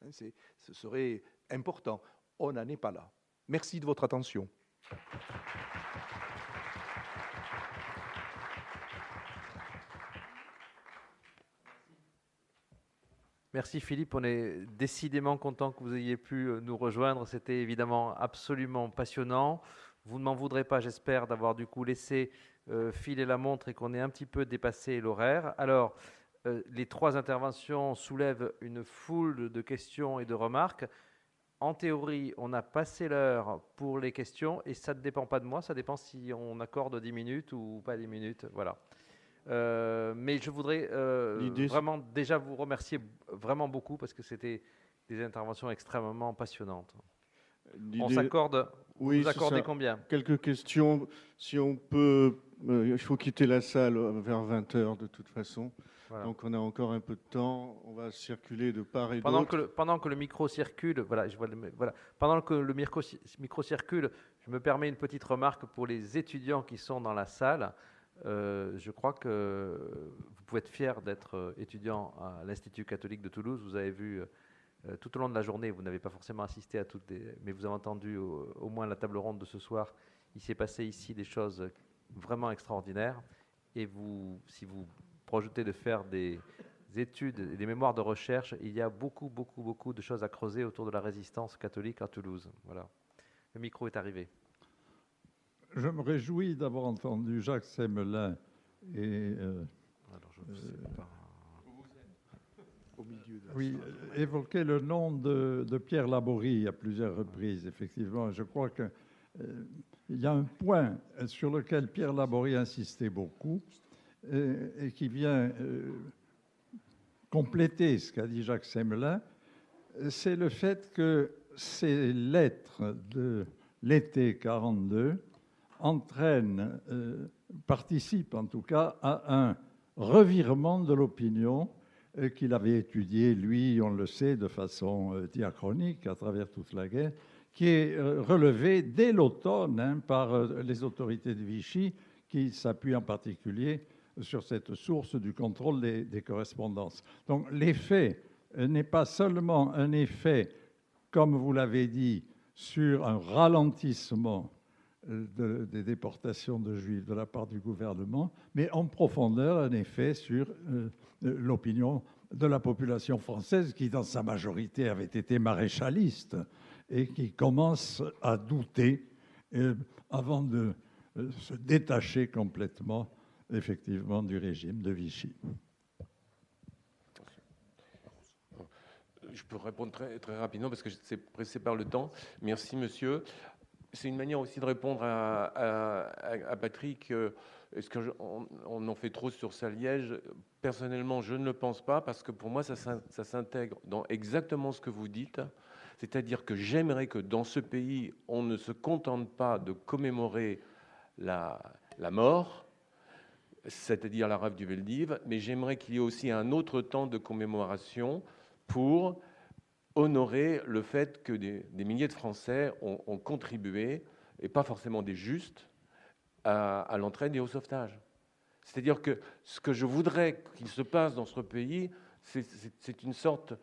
Ce serait important. On n'en est pas là. Merci de votre attention. Merci Philippe, on est décidément content que vous ayez pu nous rejoindre. C'était évidemment absolument passionnant. Vous ne m'en voudrez pas, j'espère, d'avoir du coup laissé filer la montre et qu'on ait un petit peu dépassé l'horaire. Alors, les trois interventions soulèvent une foule de questions et de remarques. En théorie, on a passé l'heure pour les questions et ça ne dépend pas de moi, ça dépend si on accorde 10 minutes ou pas 10 minutes. Voilà. Mais je voudrais vraiment déjà vous remercier vraiment beaucoup parce que c'était des interventions extrêmement passionnantes. On s'accorde, oui, vous accordez combien? Quelques questions, si on peut, il faut quitter la salle vers 20h de toute façon, voilà. Donc on a encore un peu de temps, on va circuler de part et d'autre. Pendant que le micro circule, voilà, pendant que le micro circule, je me permets une petite remarque pour les étudiants qui sont dans la salle. Je crois que vous pouvez être fiers d'être étudiant à l'Institut catholique de Toulouse. Vous avez vu tout au long de la journée, vous n'avez pas forcément assisté à toutes mais vous avez entendu au moins la table ronde de ce soir. Il s'est passé ici des choses vraiment extraordinaires. Et si vous projetez de faire des études et des mémoires de recherche, il y a beaucoup de choses à creuser autour de la résistance catholique à Toulouse. Voilà. Le micro est arrivé. Je me réjouis d'avoir entendu Jacques Semelin et évoquer le nom de Pierre Laborie à plusieurs reprises, effectivement. Je crois qu'il y a un point sur lequel Pierre Laborie insistait beaucoup et qui vient compléter ce qu'a dit Jacques Semelin, c'est le fait que ces lettres de l'été 1942 participent en tout cas à un revirement de l'opinion qu'il avait étudié, lui, on le sait, de façon diachronique à travers toute la guerre, qui est relevé dès l'automne par les autorités de Vichy, qui s'appuient en particulier sur cette source du contrôle des correspondances. Donc l'effet n'est pas seulement un effet, comme vous l'avez dit, sur un ralentissement des déportations de Juifs de la part du gouvernement, mais en profondeur un effet sur l'opinion de la population française qui, dans sa majorité, avait été maréchaliste et qui commence à douter avant de se détacher complètement, effectivement, du régime de Vichy. Je peux répondre très, très rapidement parce que c'est pressé par le temps. Merci, monsieur. C'est une manière aussi de répondre à Patrick. Est-ce qu'on en fait trop sur Saliège? Personnellement, je ne le pense pas parce que pour moi, ça s'intègre dans exactement ce que vous dites. C'est-à-dire que j'aimerais que dans ce pays, on ne se contente pas de commémorer la mort, c'est-à-dire la rafle du Veldiv, mais j'aimerais qu'il y ait aussi un autre temps de commémoration pour honorer le fait que des milliers de Français ont contribué, et pas forcément des justes, à l'entraide et au sauvetage. C'est-à-dire que ce que je voudrais qu'il se passe dans ce pays, c'est une sorte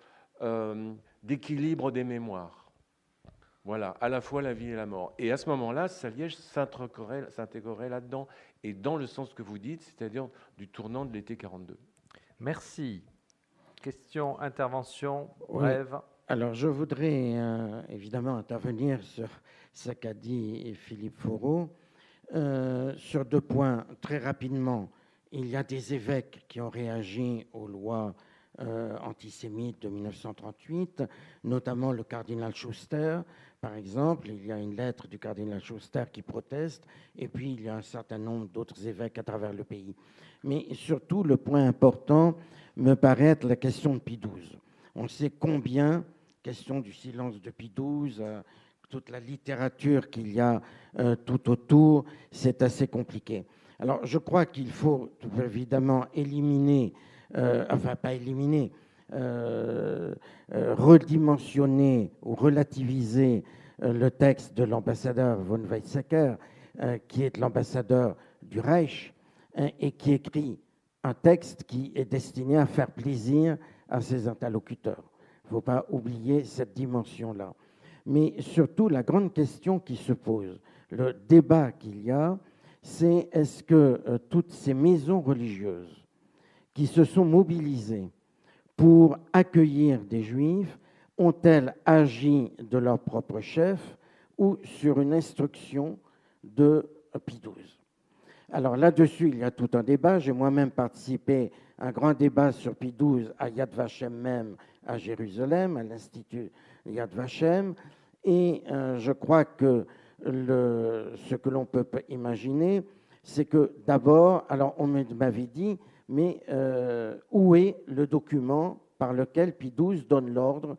d'équilibre des mémoires. Voilà, à la fois la vie et la mort. Et à ce moment-là, Saliège s'intégrerait là-dedans, et dans le sens que vous dites, c'est-à-dire du tournant de l'été 42. Merci. Question, intervention, Oui. brève. Alors, je voudrais évidemment intervenir sur ce qu'a dit Philippe Foreau. Sur 2 points, très rapidement. Il y a des évêques qui ont réagi aux lois antisémites de 1938, notamment le cardinal Schuster, par exemple. Il y a une lettre du cardinal Schuster qui proteste, et puis il y a un certain nombre d'autres évêques à travers le pays. Mais surtout, le point important me paraît être la question de Pie XII. On sait combien, question du silence de Pie XII, toute la littérature qu'il y a tout autour, c'est assez compliqué. Alors, je crois qu'il faut évidemment éliminer, enfin pas éliminer, redimensionner ou relativiser le texte de l'ambassadeur von Weizsäcker, qui est l'ambassadeur du Reich, et qui écrit un texte qui est destiné à faire plaisir à ses interlocuteurs. Il ne faut pas oublier cette dimension-là. Mais surtout, la grande question qui se pose, le débat qu'il y a, c'est est-ce que toutes ces maisons religieuses qui se sont mobilisées pour accueillir des Juifs ont-elles agi de leur propre chef ou sur une instruction de Pie XII? Alors là-dessus, il y a tout un débat. J'ai moi-même participé à un grand débat sur Pie XII à Yad Vashem même, à Jérusalem, à l'Institut Yad Vashem. Et je crois que ce que l'on peut imaginer, c'est que d'abord, alors on m'avait dit, mais où est le document par lequel Pie XII donne l'ordre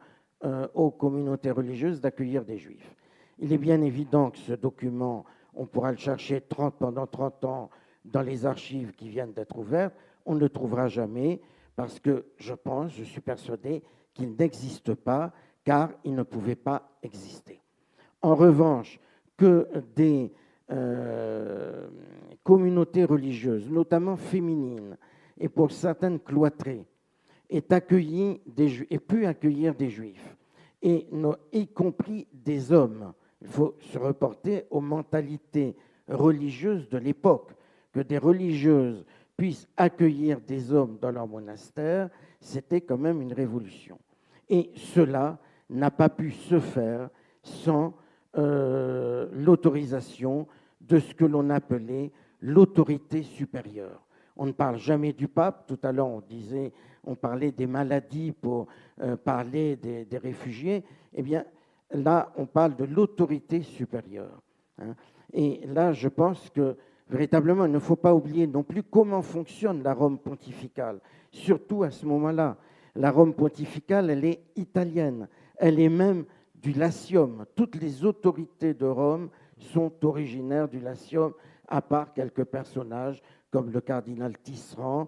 aux communautés religieuses d'accueillir des Juifs? Il est bien évident que ce document, on pourra le chercher pendant 30 ans dans les archives qui viennent d'être ouvertes. On ne le trouvera jamais parce que je suis persuadé qu'il n'existe pas, car il ne pouvait pas exister. En revanche, que des communautés religieuses, notamment féminines, et pour certaines cloîtrées, aient pu accueillir des Juifs, et y compris des hommes. Il faut se reporter aux mentalités religieuses de l'époque. Que des religieuses puissent accueillir des hommes dans leur monastère, c'était quand même une révolution. Et cela n'a pas pu se faire sans l'autorisation de ce que l'on appelait l'autorité supérieure. On ne parle jamais du pape. Tout à l'heure, on parlait des maladies pour parler des réfugiés. Eh bien, là, on parle de l'autorité supérieure. Et là, je pense que véritablement, il ne faut pas oublier non plus comment fonctionne la Rome pontificale. Surtout à ce moment-là, la Rome pontificale, elle est italienne. Elle est même du Latium. Toutes les autorités de Rome sont originaires du Latium, à part quelques personnages comme le cardinal Tisserand,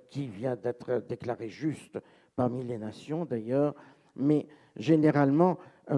qui vient d'être déclaré juste parmi les nations d'ailleurs, mais généralement,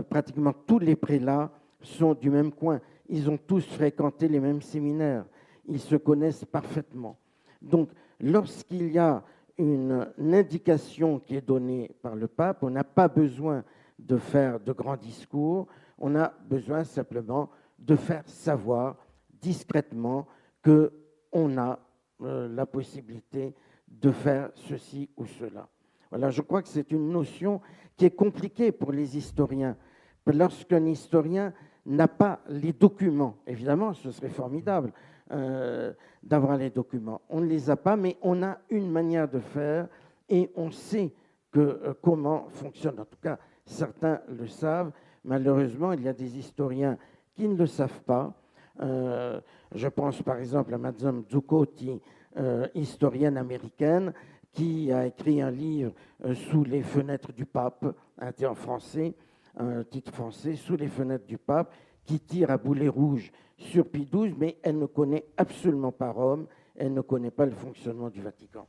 pratiquement tous les prélats sont du même coin. Ils ont tous fréquenté les mêmes séminaires. Ils se connaissent parfaitement. Donc, lorsqu'il y a une indication qui est donnée par le pape, on n'a pas besoin de faire de grands discours, on a besoin simplement de faire savoir discrètement qu'on a la possibilité de faire ceci ou cela. Voilà, je crois que c'est une notion qui est compliquée pour les historiens. Lorsqu'un historien n'a pas les documents, évidemment, ce serait formidable d'avoir les documents. On ne les a pas, mais on a une manière de faire et on sait comment fonctionne. En tout cas, certains le savent. Malheureusement, il y a des historiens qui ne le savent pas. Je pense par exemple à Madame Zuccotti, historienne américaine, qui a écrit un livre Sous les fenêtres du pape, en français, un titre français, Sous les fenêtres du pape, qui tire à boulet rouge sur Pie XII, mais elle ne connaît absolument pas Rome, elle ne connaît pas le fonctionnement du Vatican.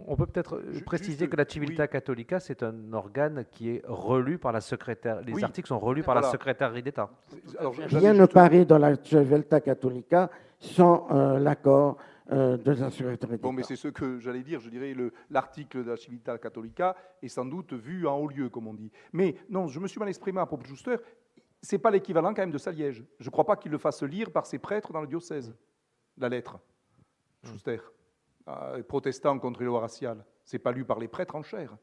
On peut peut-être préciser que la Civiltà Catholica, c'est un organe qui est relu par la secrétaire. Les articles sont relus par la secrétairerie d'État. Rien ne paraît dans la Civiltà Catholica sans l'accord de la secrétaire d'État. Bon, mais c'est ce que j'allais dire. Je dirais l'article de la Civiltà Catholica est sans doute vu en haut lieu, comme on dit. Mais non, je me suis mal exprimé à propos de Schuster. C'est pas l'équivalent quand même de Saliège. Je ne crois pas qu'il le fasse lire par ses prêtres dans le diocèse, la lettre. Schuster, protestant contre les lois raciales, c'est pas lu par les prêtres en chair.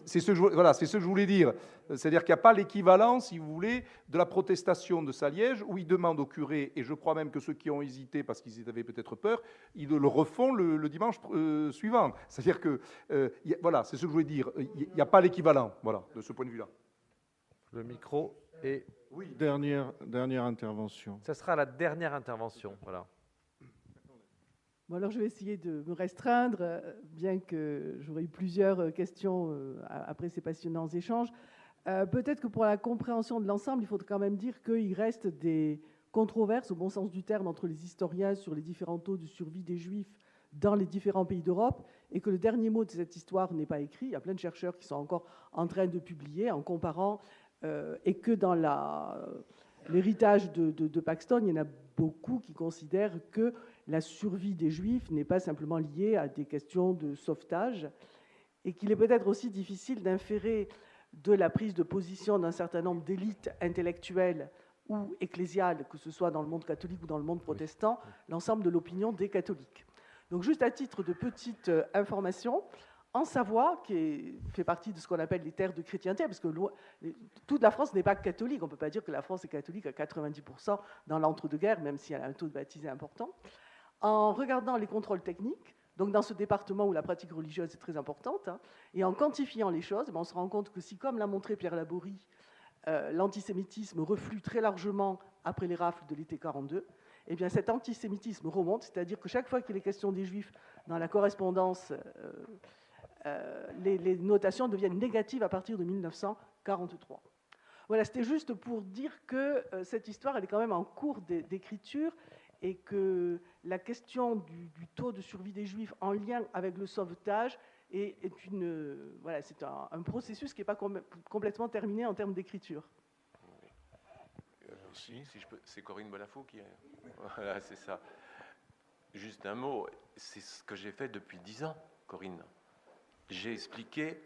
C'est ce que je voulais dire. C'est-à-dire qu'il n'y a pas l'équivalent, si vous voulez, de la protestation de Saliège, où il demande au curé, et je crois même que ceux qui ont hésité, parce qu'ils avaient peut-être peur, ils le refont le dimanche suivant. C'est-à-dire que, voilà, c'est ce que je voulais dire. Il n'y a pas l'équivalent, voilà, de ce point de vue-là. Le micro est... Oui, dernière intervention. Ça sera la dernière intervention, voilà. Bon, alors je vais essayer de me restreindre, bien que j'aurais eu plusieurs questions après ces passionnants échanges. Peut-être que pour la compréhension de l'ensemble, il faut quand même dire qu'il reste des controverses, au bon sens du terme, entre les historiens sur les différents taux de survie des Juifs dans les différents pays d'Europe, et que le dernier mot de cette histoire n'est pas écrit. Il y a plein de chercheurs qui sont encore en train de publier en comparant, et que dans l'héritage de Paxton, il y en a beaucoup qui considèrent que la survie des Juifs n'est pas simplement liée à des questions de sauvetage, et qu'il est peut-être aussi difficile d'inférer de la prise de position d'un certain nombre d'élites intellectuelles ou ecclésiales, que ce soit dans le monde catholique ou dans le monde protestant, l'ensemble de l'opinion des catholiques. Donc juste à titre de petite information, en Savoie, qui fait partie de ce qu'on appelle les terres de chrétienté, parce que toute la France n'est pas catholique, on ne peut pas dire que la France est catholique à 90% dans l'entre-deux-guerres, même si elle a un taux de baptisés important. En regardant les contrôles techniques, donc dans ce département où la pratique religieuse est très importante, et en quantifiant les choses, on se rend compte que si, comme l'a montré Pierre Laborie, l'antisémitisme reflue très largement après les rafles de l'été 42, eh bien cet antisémitisme remonte, c'est-à-dire que chaque fois qu'il est question des Juifs dans la correspondance, les notations deviennent négatives à partir de 1943. Voilà, c'était juste pour dire que cette histoire, elle est quand même en cours d'écriture, et que la question du taux de survie des Juifs en lien avec le sauvetage c'est un processus qui n'est pas complètement terminé en termes d'écriture. Si je peux, c'est Corinne Bolafo qui est... Voilà, c'est ça. Juste un mot, c'est ce que j'ai fait depuis 10 ans, Corinne. J'ai expliqué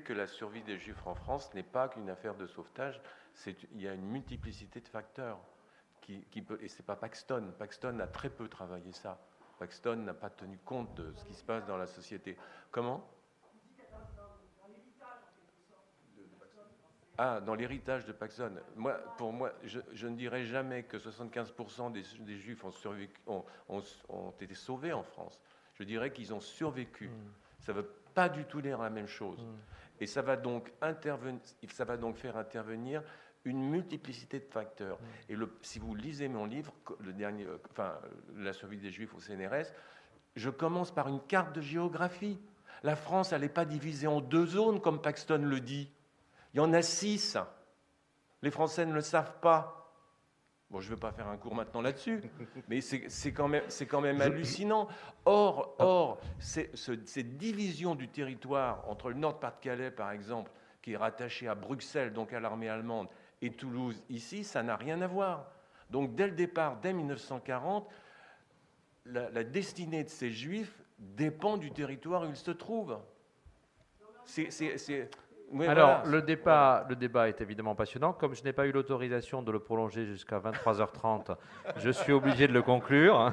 que la survie des Juifs en France n'est pas qu'une affaire de sauvetage, il y a une multiplicité de facteurs. Et ce n'est pas Paxton. Paxton a très peu travaillé ça. Paxton n'a pas tenu compte de ce qui se passe dans la société. Comment ? Dans l'héritage de Paxton. Pour moi, je ne dirais jamais que 75% des Juifs ont été sauvés en France. Je dirais qu'ils ont survécu. Ça ne veut pas du tout dire la même chose. Et ça va donc faire intervenir une multiplicité de facteurs. Et si vous lisez mon livre, La survie des Juifs au CNRS, je commence par une carte de géographie. La France, elle n'est pas divisée en 2 zones, comme Paxton le dit. Il y en a 6. Les Français ne le savent pas. Bon, je ne vais pas faire un cours maintenant là-dessus, mais c'est quand même hallucinant. Or cette division du territoire entre le Nord-Pas-de-Calais, par exemple, qui est rattaché à Bruxelles, donc à l'armée allemande, et Toulouse, ici, ça n'a rien à voir. Donc, dès le départ, dès 1940, la destinée de ces Juifs dépend du territoire où ils se trouvent. Oui, alors, voilà. Le débat est évidemment passionnant. Comme je n'ai pas eu l'autorisation de le prolonger jusqu'à 23h30, je suis obligé de le conclure.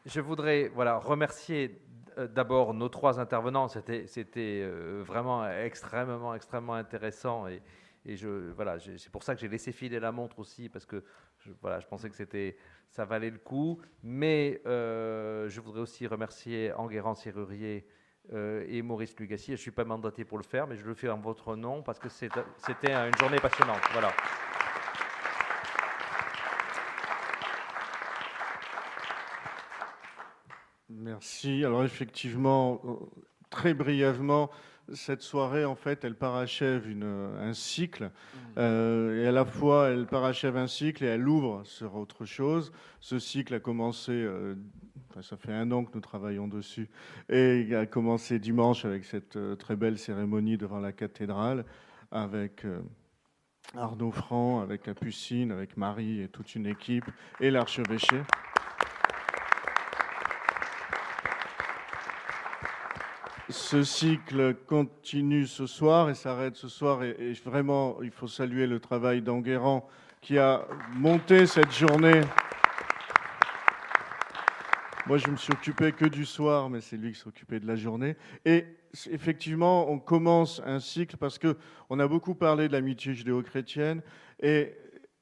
Je voudrais remercier d'abord nos 3 intervenants. C'était vraiment extrêmement intéressant. Et c'est pour ça que j'ai laissé filer la montre aussi, parce que je pensais que ça valait le coup. Mais je voudrais aussi remercier Enguerrand Serrurier et Maurice Lugassi. Je ne suis pas mandaté pour le faire, mais je le fais en votre nom, parce que c'était une journée passionnante. Voilà. Merci. Alors effectivement, très brièvement, cette soirée, en fait, elle parachève un cycle. Et à la fois, elle parachève un cycle et elle ouvre sur autre chose. Ce cycle a commencé, ça fait 1 an que nous travaillons dessus, et il a commencé dimanche avec cette très belle cérémonie devant la cathédrale, avec Arnaud Franc, avec Capucine, avec Marie et toute une équipe, et l'archevêché. Ce cycle continue ce soir et s'arrête ce soir. Et vraiment, il faut saluer le travail d'Enguerrand qui a monté cette journée. Moi, je me suis occupé que du soir, mais c'est lui qui s'est occupé de la journée. Et effectivement, on commence un cycle parce qu'on a beaucoup parlé de l'amitié judéo-chrétienne. Et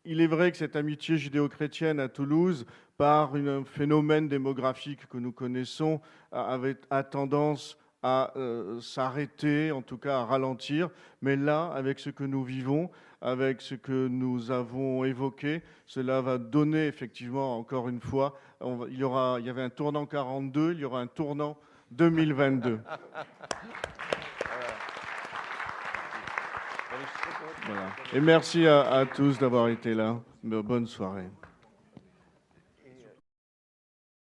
il est vrai que cette amitié judéo-chrétienne à Toulouse, par un phénomène démographique que nous connaissons, a tendance à s'arrêter, en tout cas à ralentir. Mais là, avec ce que nous vivons, avec ce que nous avons évoqué, cela va donner effectivement, encore une fois, il y avait un tournant 42, il y aura un tournant 2022. Voilà. Et merci à tous d'avoir été là. Bonne soirée.